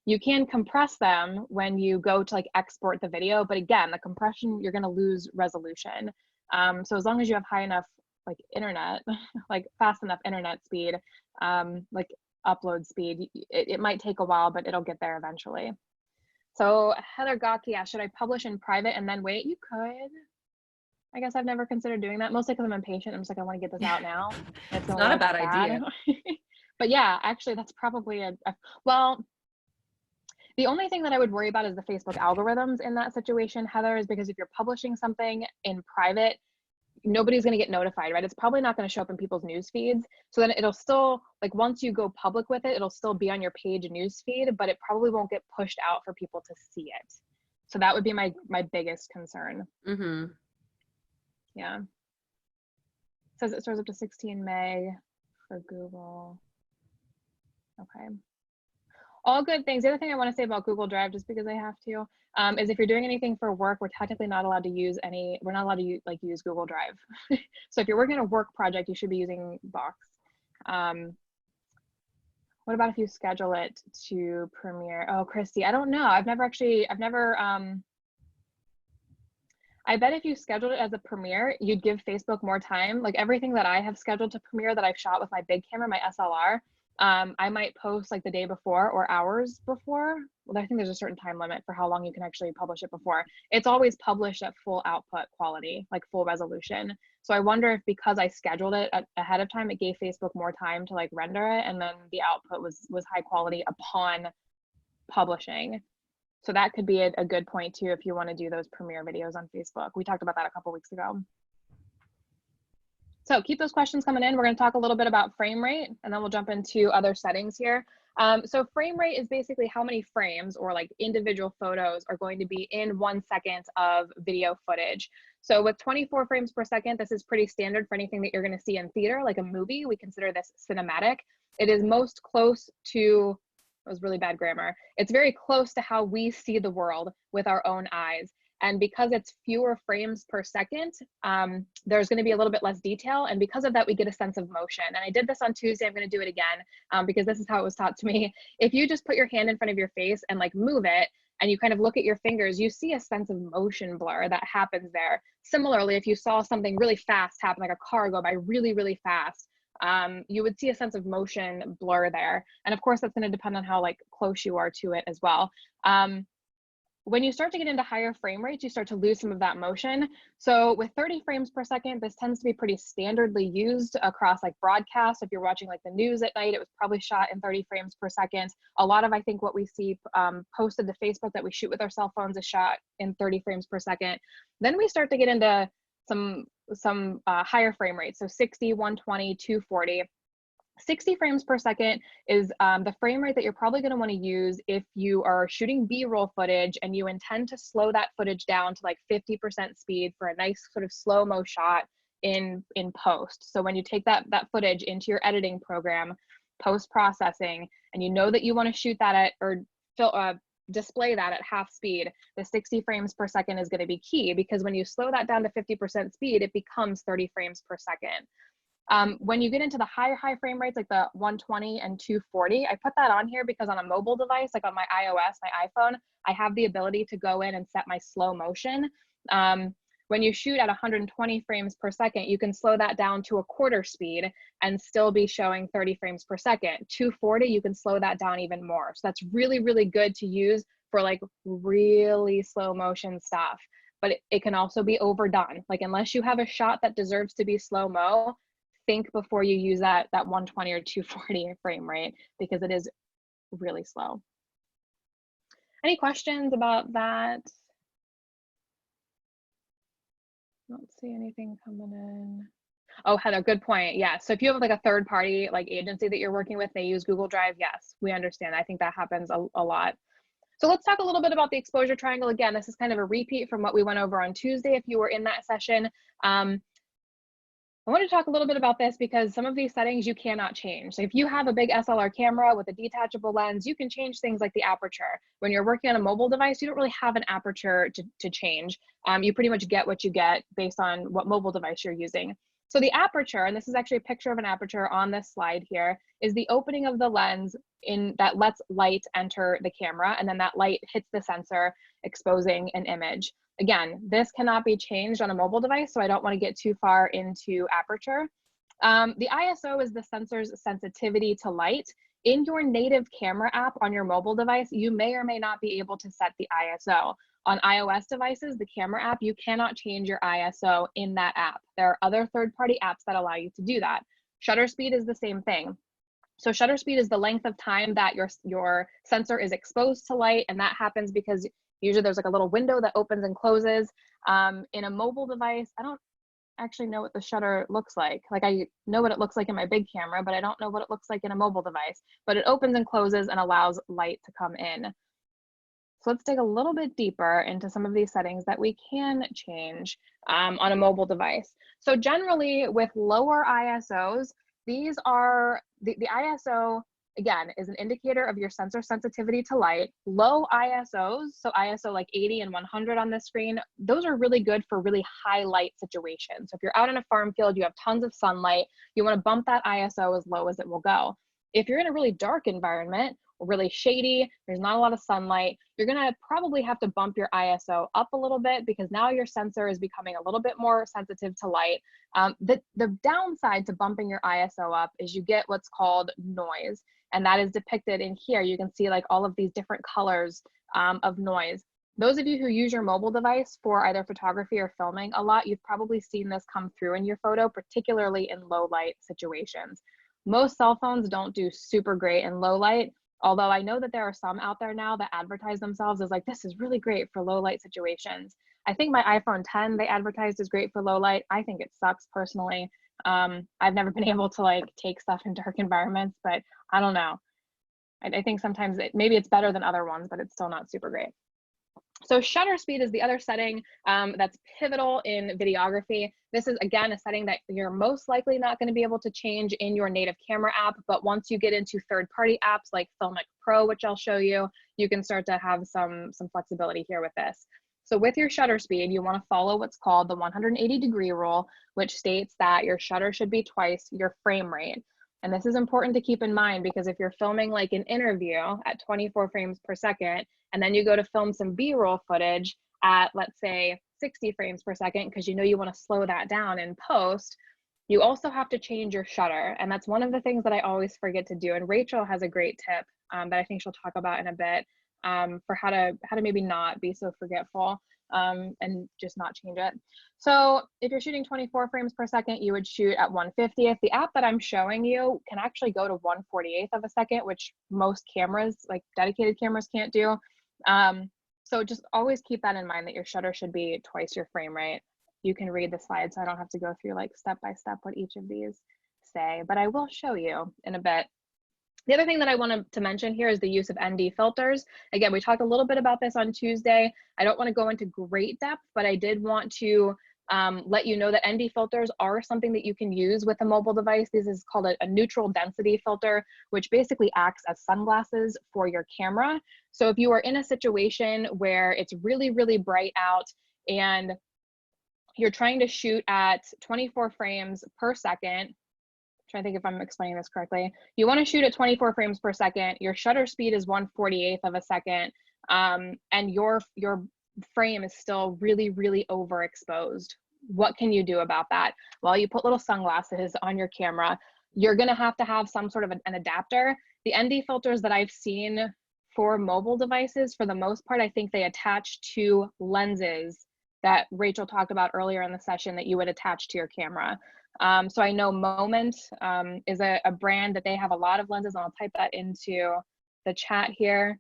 You can compress them when you go to like export the video, but again, the compression, you're going to lose resolution. So as long as you have high enough like internet, like fast enough internet speed, like upload speed, it might take a while, but it'll get there eventually. So Heather Gawke asked, should I publish in private and then wait? You could. I guess I've never considered doing that, mostly because I'm impatient. I'm just like, I want to get this out now. It's not a bad idea. But yeah, actually, that's probably well, The only thing that I would worry about is the Facebook algorithms in that situation, Heather, is because if you're publishing something in private, nobody's going to get notified, right? It's probably not going to show up in people's news feeds. So then it'll still, like, once you go public with it, it'll still be on your page news feed, but it probably won't get pushed out for people to see it. So that would be my biggest concern. Mm-hmm. Yeah. It says it starts up to 16 May for Google. Okay. All good things. The other thing I want to say about Google Drive, just because I have to, is if you're doing anything for work, we're technically not allowed to use we're not allowed to use Google Drive. So if you're working on a work project, you should be using Box. What about if you schedule it to Premiere? Oh, Christy, I don't know. I bet if you scheduled it as a Premiere, you'd give Facebook more time. Like everything that I have scheduled to Premiere that I've shot with my big camera, my SLR, I might post like the day before or hours before. Well, I think there's a certain time limit for how long you can actually publish it before. It's always published at full output quality, like full resolution. So I wonder if because I scheduled it ahead of time, it gave Facebook more time to like render it, and then the output was high quality upon publishing. So that could be a good point too if you want to do those Premiere videos on Facebook. We talked about that a couple weeks ago. So keep those questions coming in. We're going to talk a little bit about frame rate, and then we'll jump into other settings here. So frame rate is basically how many frames or like individual photos are going to be in 1 second of video footage. So with 24 frames per second, this is pretty standard for anything that you're going to see in theater, like a movie. We consider this cinematic. It is most close to, that was really bad grammar. It's very close to how we see the world with our own eyes. And because it's fewer frames per second, there's going to be a little bit less detail. And because of that, we get a sense of motion. And I did this on Tuesday. I'm going to do it again because this is how it was taught to me. If you just put your hand in front of your face and like move it, and you kind of look at your fingers, you see a sense of motion blur that happens there. Similarly, if you saw something really fast happen, like a car go by really, really fast, you would see a sense of motion blur there. And of course, that's going to depend on how like close you are to it as well. When you start to get into higher frame rates, you start to lose some of that motion. So with 30 frames per second, this tends to be pretty standardly used across like broadcasts. If you're watching like the news at night, it was probably shot in 30 frames per second. A lot of, I think what we see posted to Facebook that we shoot with our cell phones is shot in 30 frames per second. Then we start to get into some higher frame rates. So 60, 120, 240. 60 frames per second is the frame rate that you're probably going to want to use if you are shooting B-roll footage and you intend to slow that footage down to like 50% speed for a nice sort of slow-mo shot in post. So when you take that footage into your editing program, post-processing, and you know that you want to shoot that at or display that at half speed, the 60 frames per second is going to be key, because when you slow that down to 50% speed, it becomes 30 frames per second. When you get into the high frame rates, like the 120 and 240, I put that on here because on a mobile device, like on my iOS, my iPhone, I have the ability to go in and set my slow motion. When you shoot at 120 frames per second, you can slow that down to a quarter speed and still be showing 30 frames per second. 240, you can slow that down even more. So that's really, really good to use for like really slow motion stuff. But it can also be overdone. Like unless you have a shot that deserves to be slow-mo, think before you use that 120 or 240 frame rate, because it is really slow. Any questions about that? Don't see anything coming in. Oh, Heather, good point. Yeah. So if you have like a third party like agency that you're working with, they use Google Drive. Yes, we understand. I think that happens a lot. So let's talk a little bit about the exposure triangle. Again, this is kind of a repeat from what we went over on Tuesday if you were in that session. I want to talk a little bit about this because some of these settings you cannot change. So if you have a big SLR camera with a detachable lens, you can change things like the aperture. When you're working on a mobile device, you don't really have an aperture to change. You pretty much get what you get based on what mobile device you're using. So the aperture, and this is actually a picture of an aperture on this slide here, is the opening of the lens that lets light enter the camera, and then that light hits the sensor, exposing an image. Again, this cannot be changed on a mobile device, so I don't want to get too far into aperture. The ISO is the sensor's sensitivity to light. In your native camera app on your mobile device, you may or may not be able to set the ISO. On iOS devices, the camera app, you cannot change your ISO in that app. There are other third-party apps that allow you to do that. Shutter speed is the same thing. So shutter speed is the length of time that your sensor is exposed to light, and that happens because usually there's like a little window that opens and closes. In a mobile device, I don't actually know what the shutter looks like. Like I know what it looks like in my big camera, but I don't know what it looks like in a mobile device. But it opens and closes and allows light to come in. So let's dig a little bit deeper into some of these settings that we can change on a mobile device. So generally with lower ISOs, these are, the ISO, again, is an indicator of your sensor sensitivity to light. Low ISOs, so ISO like 80 and 100 on this screen, those are really good for really high light situations. So if you're out in a farm field, you have tons of sunlight, you want to bump that ISO as low as it will go. If you're in a really dark environment, really shady, there's not a lot of sunlight, you're gonna probably have to bump your ISO up a little bit because now your sensor is becoming a little bit more sensitive to light. The downside to bumping your ISO up is you get what's called noise, and that is depicted in here. You can see like all of these different colors of noise. Those of you who use your mobile device for either photography or filming a lot, you've probably seen this come through in your photo, particularly in low light situations. Most cell phones don't do super great in low light, although I know that there are some out there now that advertise themselves as like, this is really great for low light situations. I think my iPhone 10, they advertised as great for low light. I think it sucks personally. I've never been able to like take stuff in dark environments, but I don't know. I think sometimes maybe it's better than other ones, but it's still not super great. So shutter speed is the other setting that's pivotal in videography. This is, again, a setting that you're most likely not going to be able to change in your native camera app, but once you get into third-party apps like Filmic Pro, which I'll show you, you can start to have some flexibility here with this. So with your shutter speed, you want to follow what's called the 180-degree rule, which states that your shutter should be twice your frame rate. And this is important to keep in mind because if you're filming like an interview at 24 frames per second, and then you go to film some B-roll footage at, let's say, 60 frames per second, because you know you want to slow that down in post, you also have to change your shutter. And that's one of the things that I always forget to do. And Rachel has a great tip that I think she'll talk about in a bit for how to maybe not be so forgetful and just not change it. So if you're shooting 24 frames per second, you would shoot at 1/50th. The app that I'm showing you can actually go to 1/48th of a second, which most cameras, like dedicated cameras, can't do. So just always keep that in mind that your shutter should be twice your frame rate. You can read the slides, so I don't have to go through like step by step what each of these say, but I will show you in a bit. The other thing that I wanted to mention here is the use of ND filters. Again, we talked a little bit about this on Tuesday. I don't want to go into great depth, but I did want to let you know that ND filters are something that you can use with a mobile device. This is called a neutral density filter, which basically acts as sunglasses for your camera. So if you are in a situation where it's really, really bright out and you're trying to shoot at 24 frames per second, trying to think if I'm explaining this correctly. You want to shoot at 24 frames per second. Your shutter speed is 1/48th of a second, and your frame is still really, really overexposed. What can you do about that? Well, you put little sunglasses on your camera. You're going to have some sort of an adapter. The ND filters that I've seen for mobile devices, for the most part, I think they attach to lenses that Rachel talked about earlier in the session that you would attach to your camera. So I know Moment is a brand that they have a lot of lenses, and I'll type that into the chat here.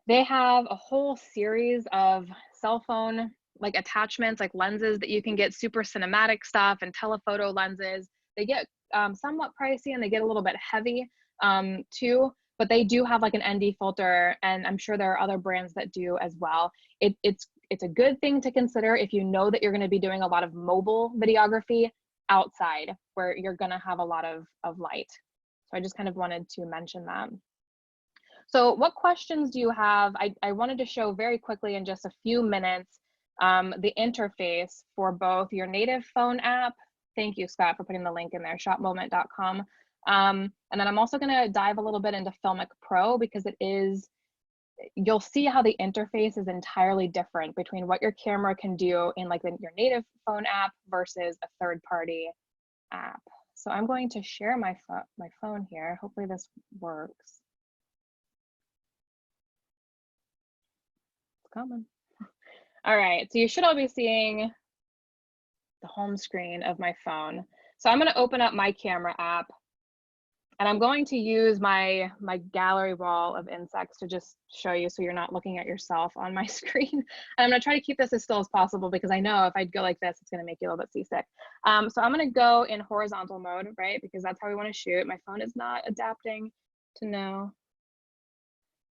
They have a whole series of cell phone like attachments, like lenses that you can get, super cinematic stuff and telephoto lenses. They get somewhat pricey and they get a little bit heavy too, but they do have like an ND filter, and I'm sure there are other brands that do as well. It's a good thing to consider if you know that you're going to be doing a lot of mobile videography outside where you're going to have a lot of light. So I just kind of wanted to mention that. So what questions do you have? I wanted to show very quickly in just a few minutes the interface for both your native phone app. Thank you, Scott, for putting the link in there, shopmoment.com. And then I'm also going to dive a little bit into Filmic Pro because it is, you'll see how the interface is entirely different between what your camera can do in like your native phone app versus a third-party app. So I'm going to share my phone here. Hopefully this works. It's coming. All right, so you should all be seeing the home screen of my phone. So I'm going to open up my camera app. And I'm going to use my gallery wall of insects to just show you so you're not looking at yourself on my screen. And I'm gonna try to keep this as still as possible because I know if I go like this, it's gonna make you a little bit seasick. So I'm gonna go in horizontal mode, right? Because that's how we wanna shoot. My phone is not adapting to no.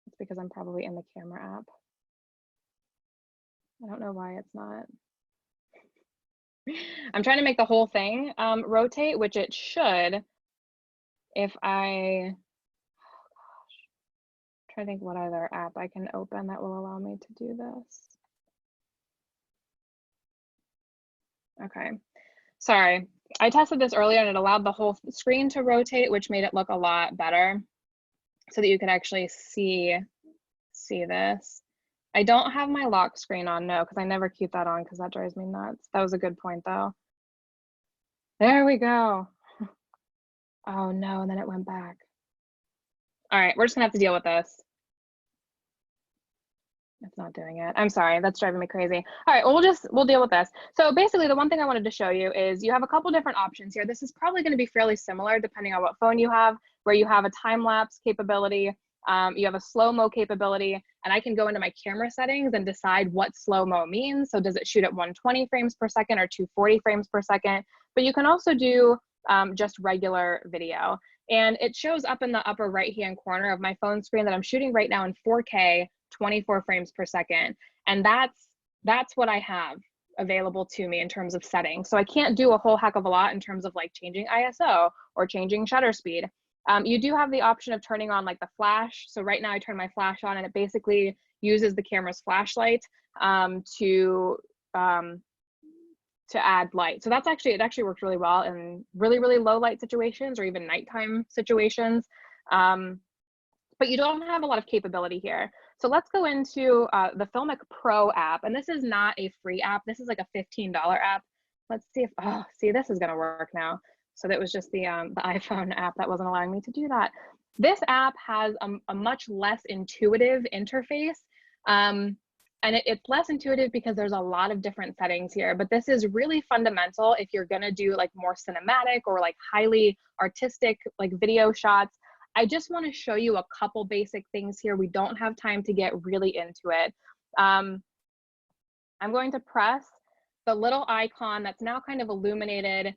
It's because I'm probably in the camera app. I don't know why it's not. I'm trying to make the whole thing rotate, which it should if I, oh gosh, I'm trying to think what other app I can open that will allow me to do this. Okay, sorry. I tested this earlier and it allowed the whole screen to rotate, which made it look a lot better so that you could actually see this. I don't have my lock screen on, no, because I never keep that on because that drives me nuts. That was a good point though. There we go. Oh no, and then it went back. All right, we're just gonna have to deal with this. It's not doing it. I'm sorry, that's driving me crazy. All right, well, we'll deal with this. So basically the one thing I wanted to show you is you have a couple different options here. This is probably gonna be fairly similar depending on what phone you have, where you have a time-lapse capability, you have a slow-mo capability, and I can go into my camera settings and decide what slow-mo means. So does it shoot at 120 frames per second or 240 frames per second? But you can also do just regular video. And it shows up in the upper right-hand corner of my phone screen that I'm shooting right now in 4K, 24 frames per second. And that's what I have available to me in terms of settings. So I can't do a whole heck of a lot in terms of like changing ISO or changing shutter speed. You do have the option of turning on like the flash. So right now I turn my flash on and it basically uses the camera's flashlight to add light. So that's actually, it actually works really well in really, really low light situations or even nighttime situations. But you don't have a lot of capability here. So let's go into the Filmic Pro app. And this is not a free app. This is like a $15 app. Let's see if, oh, see, this is gonna work now. So that was just the iPhone app that wasn't allowing me to do that. This app has a much less intuitive interface. And it's less intuitive because there's a lot of different settings here, but this is really fundamental if you're gonna do like more cinematic or like highly artistic like video shots. I just want to show you a couple basic things here. We don't have time to get really into it. I'm going to press the little icon that's now kind of illuminated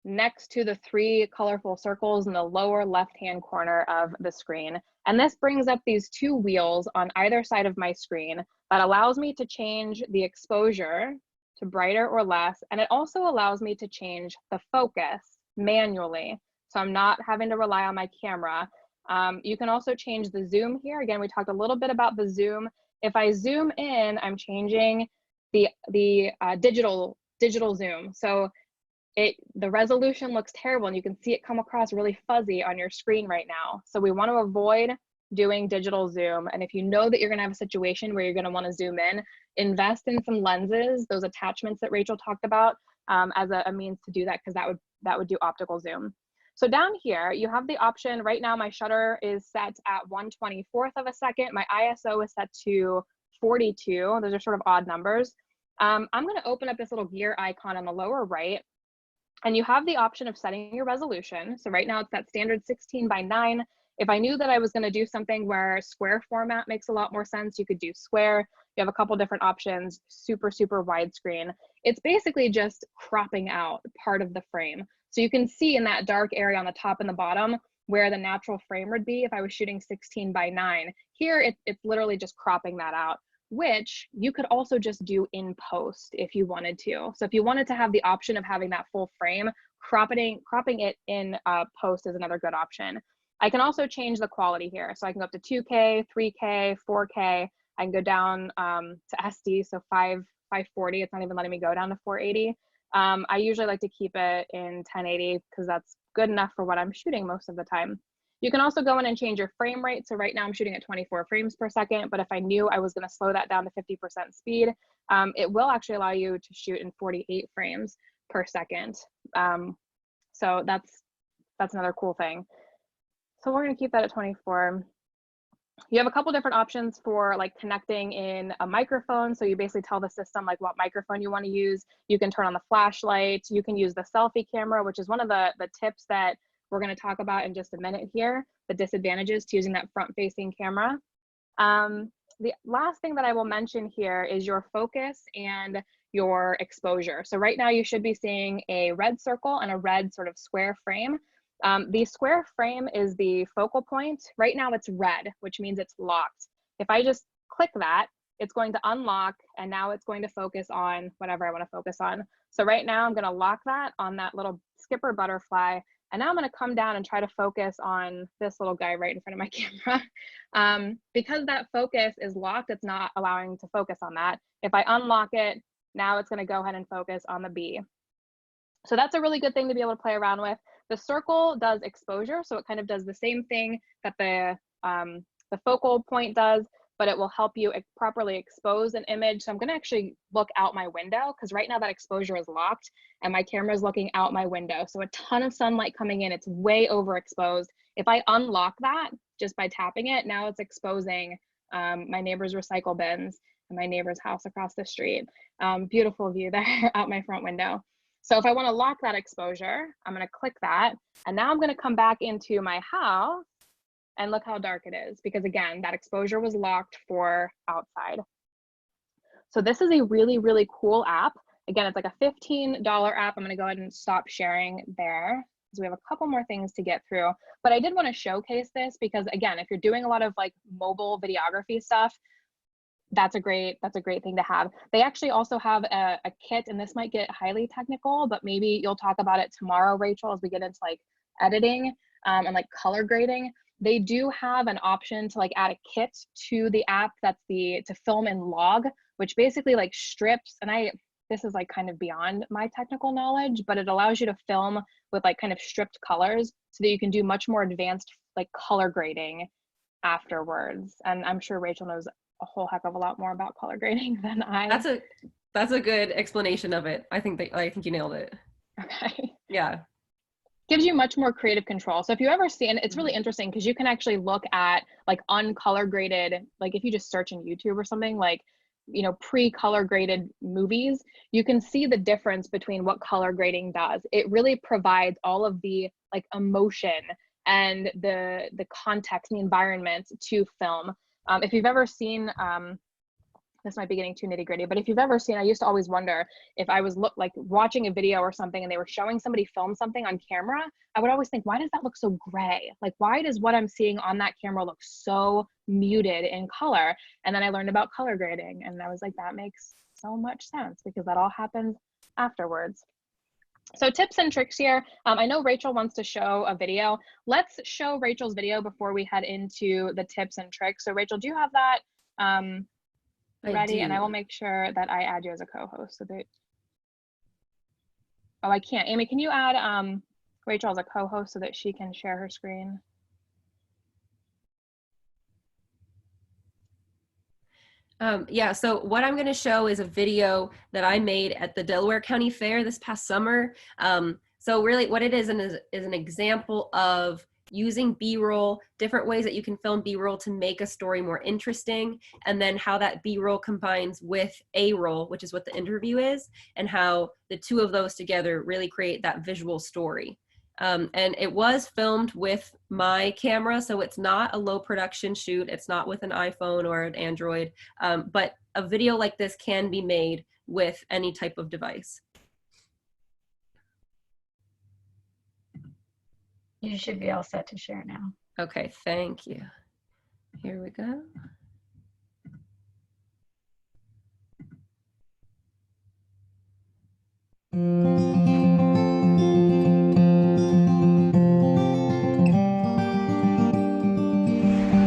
next to the 3 colorful circles in the lower left-hand corner of the screen. And this brings up these 2 wheels on either side of my screen that allows me to change the exposure to brighter or less. And it also allows me to change the focus manually. So I'm not having to rely on my camera. You can also change the zoom here. Again, we talked a little bit about the zoom. If I zoom in, I'm changing the digital zoom. So the resolution looks terrible and you can see it come across really fuzzy on your screen right now. So we want to avoid doing digital zoom. And if you know that you're going to have a situation where you're going to want to zoom in, invest in some lenses, those attachments that Rachel talked about as a means to do that, because that would do optical zoom. So down here, you have the option. Right now, my shutter is set at 1/24th of a second. My ISO is set to 42. Those are sort of odd numbers. I'm going to open up this little gear icon on the lower right. And you have the option of setting your resolution. So right now it's that standard 16:9. If I knew that I was going to do something where square format makes a lot more sense, you could do square. You have a couple different options, super, super widescreen. It's basically just cropping out part of the frame. So you can see in that dark area on the top and the bottom where the natural frame would be if I was shooting 16:9. Here, it's literally just cropping that out, which you could also just do in post if you wanted to. So if you wanted to have the option of having that full frame, cropping it in post is another good option. I can also change the quality here. So I can go up to 2K, 3K, 4K. I can go down to SD, so 540. It's not even letting me go down to 480. I usually like to keep it in 1080 because that's good enough for what I'm shooting most of the time. You can also go in and change your frame rate. So right now I'm shooting at 24 frames per second, but if I knew I was going to slow that down to 50% speed, it will actually allow you to shoot in 48 frames per second. So that's another cool thing. So we're going to keep that at 24. You have a couple different options for like connecting in a microphone. So you basically tell the system like what microphone you want to use. You can turn on the flashlight. You can use the selfie camera, which is one of the tips that we're going to talk about in just a minute here, the disadvantages to using that front-facing camera. The last thing that I will mention here is your focus and your exposure. So right now you should be seeing a red circle and a red sort of square frame. The square frame is the focal point. Right now it's red, which means it's locked. If I just click that, it's going to unlock, and now it's going to focus on whatever I want to focus on. So right now I'm going to lock that on that little skipper butterfly, and now I'm going to come down and try to focus on this little guy right in front of my camera. Because that focus is locked, it's not allowing to focus on that. If I unlock it, now it's going to go ahead and focus on the bee. So that's a really good thing to be able to play around with. The circle does exposure, so it kind of does the same thing that the focal point does, but it will help you properly expose an image. So I'm going to actually look out my window, because right now that exposure is locked and my camera is looking out my window. So a ton of sunlight coming in, it's way overexposed. If I unlock that just by tapping it, now it's exposing my neighbor's recycle bins and my neighbor's house across the street. Beautiful view there out my front window. So if I want to lock that exposure, I'm going to click that. And now I'm going to come back into my house and look how dark it is, because again, that exposure was locked for outside. So this is a really, really cool app. Again, it's like a $15 app. I'm going to go ahead and stop sharing there, because we have a couple more things to get through. But I did want to showcase this because, again, if you're doing a lot of like mobile videography stuff, that's a great thing to have. They actually also have a kit, and this might get highly technical, but maybe you'll talk about it tomorrow, Rachel, as we get into like editing and like color grading. They do have an option to like add a kit to the app that's to film and log, which basically like strips, and this is like kind of beyond my technical knowledge, but it allows you to film with like kind of stripped colors so that you can do much more advanced like color grading afterwards. And I'm sure Rachel knows a whole heck of a lot more about color grading than I. That's a good explanation of it. I think you nailed it. Okay. Yeah. Gives you much more creative control. So if you ever see, and it's really interesting because you can actually look at like uncolor graded, like if you just search in YouTube or something, like, you know, pre-color graded movies, you can see the difference between what color grading does. It really provides all of the like emotion and the context and the environment to film. If you've ever seen, this might be getting too nitty gritty, but if you've ever seen, I used to always wonder if I was like watching a video or something and they were showing somebody film something on camera, I would always think, why does that look so gray? Like, why does what I'm seeing on that camera look so muted in color? And then I learned about color grading, and I was like, that makes so much sense because that all happens afterwards. So tips and tricks here. I know Rachel wants to show a video. Let's show Rachel's video before we head into the tips and tricks. So Rachel, do you have that ready? And I will make sure that I add you as a co-host so that, oh, I can't. Amy, can you add Rachel as a co-host so that she can share her screen? Yeah, so what I'm going to show is a video that I made at the Delaware County Fair this past summer. So really what it is an example of using B-roll, different ways that you can film B-roll to make a story more interesting, and then how that B-roll combines with A-roll, which is what the interview is, and how the two of those together really create that visual story. And it was filmed with my camera, so it's not a low production shoot. It's not with an iPhone or an Android, but a video like this can be made with any type of device. You should be all set to share now. Okay, thank you. Here we go.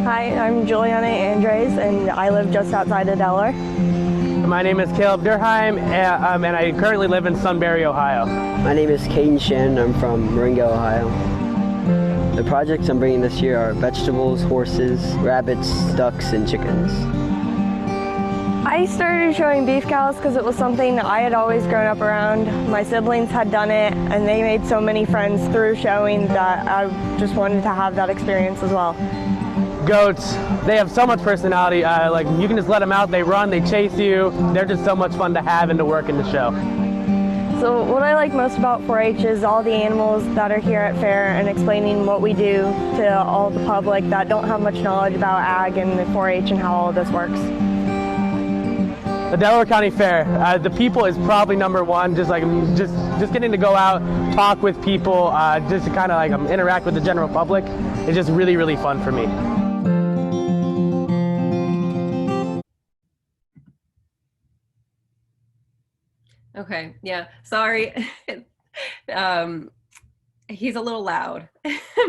Hi, I'm Juliana Andres, and I live just outside of Delaware. My name is Caleb Durheim, and I currently live in Sunbury, Ohio. My name is Caden Shannon. I'm from Maringo, Ohio. The projects I'm bringing this year are vegetables, horses, rabbits, ducks, and chickens. I started showing beef cows because it was something that I had always grown up around. My siblings had done it, and they made so many friends through showing that I just wanted to have that experience as well. Goats, they have so much personality. Like, you can just let them out, they run, they chase you. They're just so much fun to have and to work in the show. So what I like most about 4-H is all the animals that are here at fair and explaining what we do to all the public that don't have much knowledge about ag and the 4-H and how all this works. The Delaware County Fair, the people is probably number one. Just getting to go out, talk with people, just to kind of like interact with the general public. It's just really, really fun for me. Okay, yeah, sorry. He's a little loud,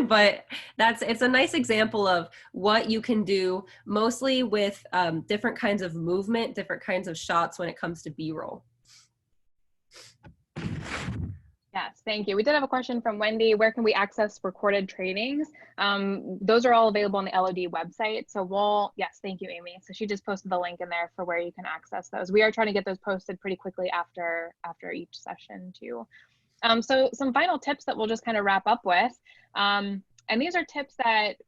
but it's a nice example of what you can do mostly with different kinds of movement, different kinds of shots when it comes to B-roll. Yes, thank you. We did have a question from Wendy. Where can we access recorded trainings? Those are all available on the LOD website. So yes, thank you, Amy. So she just posted the link in there for where you can access those. We are trying to get those posted pretty quickly after each session too. So some final tips that we'll just kind of wrap up with. And these are tips that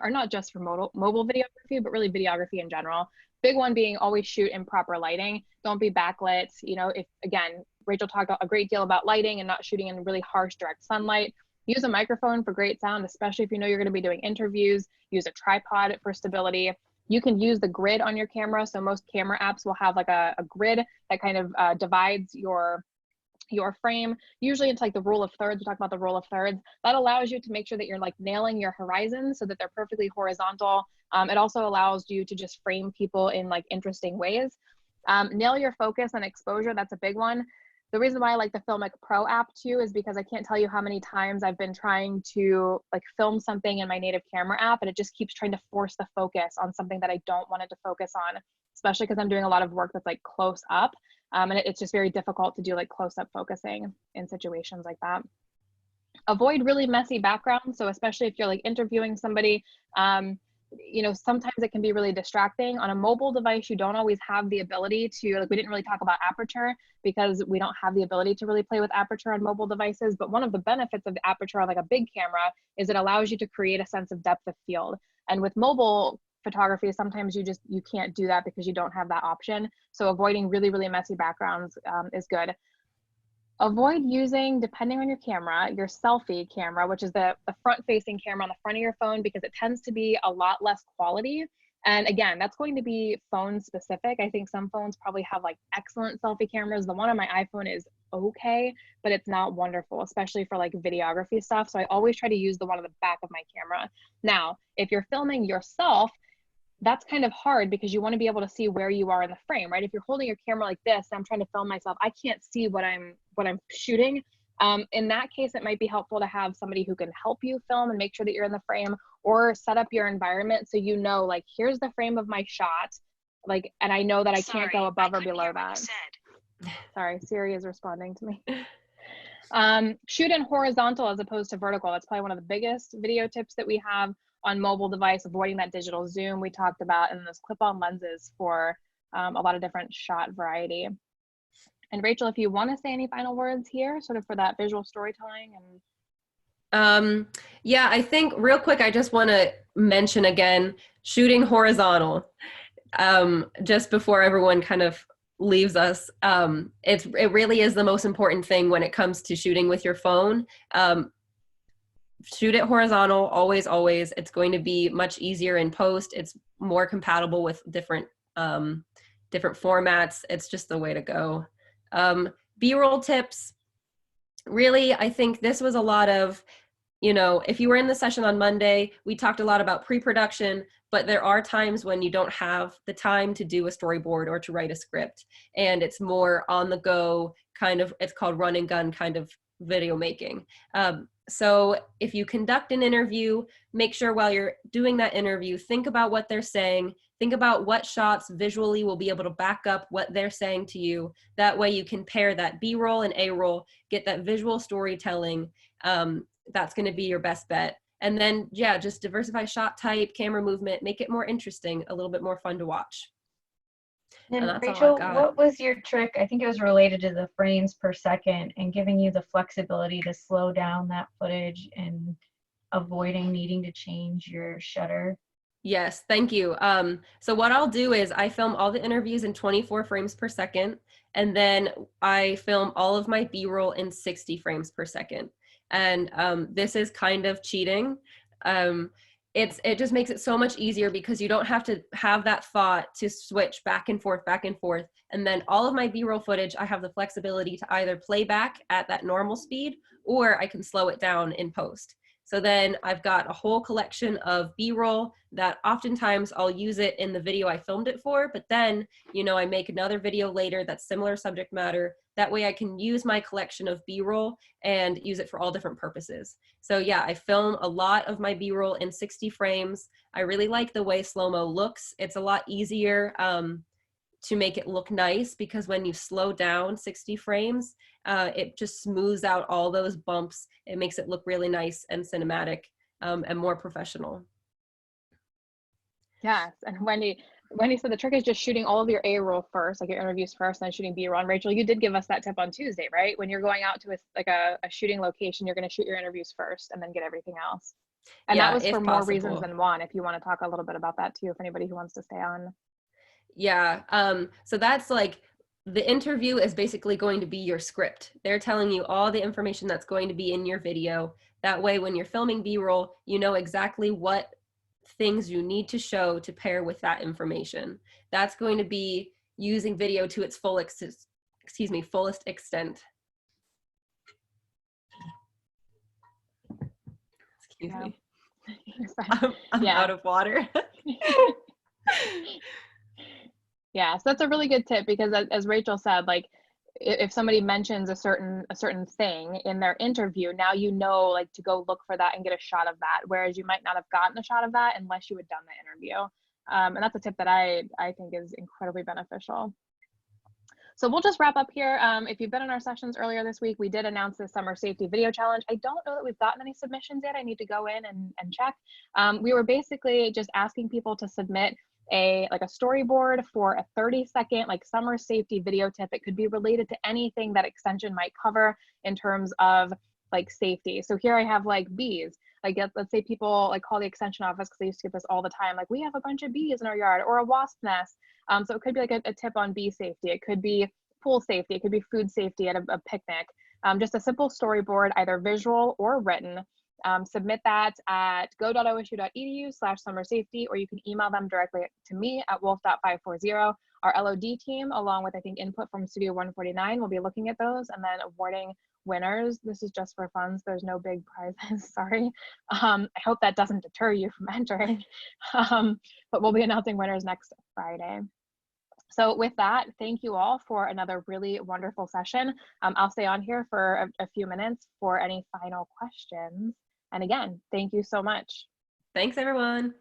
are not just for mobile videography, but really videography in general. Big one being always shoot in proper lighting. Don't be backlit. You know, if again, Rachel talked a great deal about lighting and not shooting in really harsh direct sunlight. Use a microphone for great sound, especially if you know you're going to be doing interviews. Use a tripod for stability. You can use the grid on your camera. So most camera apps will have like a grid that kind of divides your frame, usually it's like the rule of thirds. We talk about the rule of thirds. That allows you to make sure that you're like nailing your horizons so that they're perfectly horizontal. It also allows you to just frame people in like interesting ways. Nail your focus and exposure. That's a big one. The reason why I like the Filmic Pro app too is because I can't tell you how many times I've been trying to like film something in my native camera app and it just keeps trying to force the focus on something that I don't want it to focus on, especially because I'm doing a lot of work that's like close up. And it's just very difficult to do like close-up focusing in situations like that. Avoid really messy backgrounds. So especially if you're like interviewing somebody, you know, sometimes it can be really distracting. On a mobile device, you don't always have the ability to, like we didn't really talk about aperture because we don't have the ability to really play with aperture on mobile devices. But one of the benefits of the aperture on like a big camera is it allows you to create a sense of depth of field. And with mobile photography, sometimes you can't do that because you don't have that option. So avoiding really, really messy backgrounds is good. Avoid using, depending on your camera, your selfie camera, which is the front-facing camera on the front of your phone, because it tends to be a lot less quality. And again, that's going to be phone specific. I think some phones probably have like excellent selfie cameras. The one on my iPhone is okay, but it's not wonderful, especially for like videography stuff. So I always try to use the one on the back of my camera. Now, if you're filming yourself, that's kind of hard because you want to be able to see where you are in the frame, right? If you're holding your camera like this and I'm trying to film myself, I can't see what I'm shooting. In that case, it might be helpful to have somebody who can help you film and make sure that you're in the frame, or set up your environment so you know, like, here's the frame of my shot, like, and I know that I can't go above or below that. Sorry, Siri is responding to me. Shoot in horizontal as opposed to vertical. That's probably one of the biggest video tips that we have on mobile device, avoiding that digital zoom we talked about, and those clip-on lenses for a lot of different shot variety. And Rachel, if you want to say any final words here, sort of for that visual storytelling. And yeah, I think real quick, I just want to mention again, shooting horizontal, just before everyone kind of leaves us. It really is the most important thing when it comes to shooting with your phone. Shoot it horizontal, always, always. It's going to be much easier in post. It's more compatible with different formats. It's just the way to go. B-roll tips. Really, I think this was a lot of, you know, if you were in the session on Monday, we talked a lot about pre-production, but there are times when you don't have the time to do a storyboard or to write a script. And it's more on the go, kind of, it's called run and gun kind of video making. So if you conduct an interview, make sure while you're doing that interview, think about what they're saying, think about what shots visually will be able to back up what they're saying to you. That way you can pair that B-roll and A-roll, get that visual storytelling. That's going to be your best bet. And then, yeah, just diversify shot type, camera movement, make it more interesting, a little bit more fun to watch. And Rachel, what was your trick? I think it was related to the frames per second and giving you the flexibility to slow down that footage and avoiding needing to change your shutter. Yes, thank you. So what I'll do is I film all the interviews in 24 frames per second, and then I film all of my B-roll in 60 frames per second. And this is kind of cheating. Um, it just makes it so much easier because you don't have to have that thought to switch back and forth, back and forth. And then all of my B-roll footage, I have the flexibility to either play back at that normal speed, or I can slow it down in post. So then I've got a whole collection of B-roll that oftentimes I'll use it in the video I filmed it for, but then, you know, I make another video later that's similar subject matter. That way I can use my collection of B-roll and use it for all different purposes. So yeah, I film a lot of my B-roll in 60 frames. I really like the way slow-mo looks. It's a lot easier to make it look nice because when you slow down 60 frames, it just smooths out all those bumps. It makes it look really nice and cinematic and more professional. Yes, and Wendy said the trick is just shooting all of your A-roll first, like your interviews first, and then shooting B-roll. And Rachel, you did give us that tip on Tuesday, right? When you're going out to a shooting location, you're going to shoot your interviews first and then get everything else. And Yeah, that was if for more reasons possible. than one. If you want to talk a little bit about that too, if anybody who wants to stay on. Yeah, so that's like, the interview is basically going to be your script. They're telling you all the information that's going to be in your video. That way, when you're filming B-roll, you know exactly what things you need to show to pair with that information. That's going to be using video to its fullest extent. Excuse me. I'm Yeah. out of water. Yeah, so that's a really good tip because as Rachel said, like if somebody mentions a certain thing in their interview, now you know like to go look for that and get a shot of that, whereas you might not have gotten a shot of that unless you had done the interview. And that's a tip that I think is incredibly beneficial. So we'll just wrap up here. If you've been in our sessions earlier this week, we did announce the Summer Safety Video Challenge. I don't know that we've gotten any submissions yet. I need to go in and check. We were basically just asking people to submit a storyboard for a 30-second like summer safety video tip. It could be related to anything that extension might cover in terms of like safety. So here I have like bees. Like let's say people like call the extension office because they used to get this all the time. Like we have a bunch of bees in our yard, or a wasp nest. So it could be like a tip on bee safety. It could be pool safety. It could be food safety at a picnic. Just a simple storyboard, either visual or written. Submit that at go.osu.edu/summer-safety, or you can email them directly to me at wolf.540. Our LOD team, along with I think input from Studio 149, will be looking at those and then awarding winners. This is just for fun, so there's no big prizes. Sorry. I hope that doesn't deter you from entering. But we'll be announcing winners next Friday. So with that, thank you all for another really wonderful session. I'll stay on here for a few minutes for any final questions. And again, thank you so much. Thanks, everyone.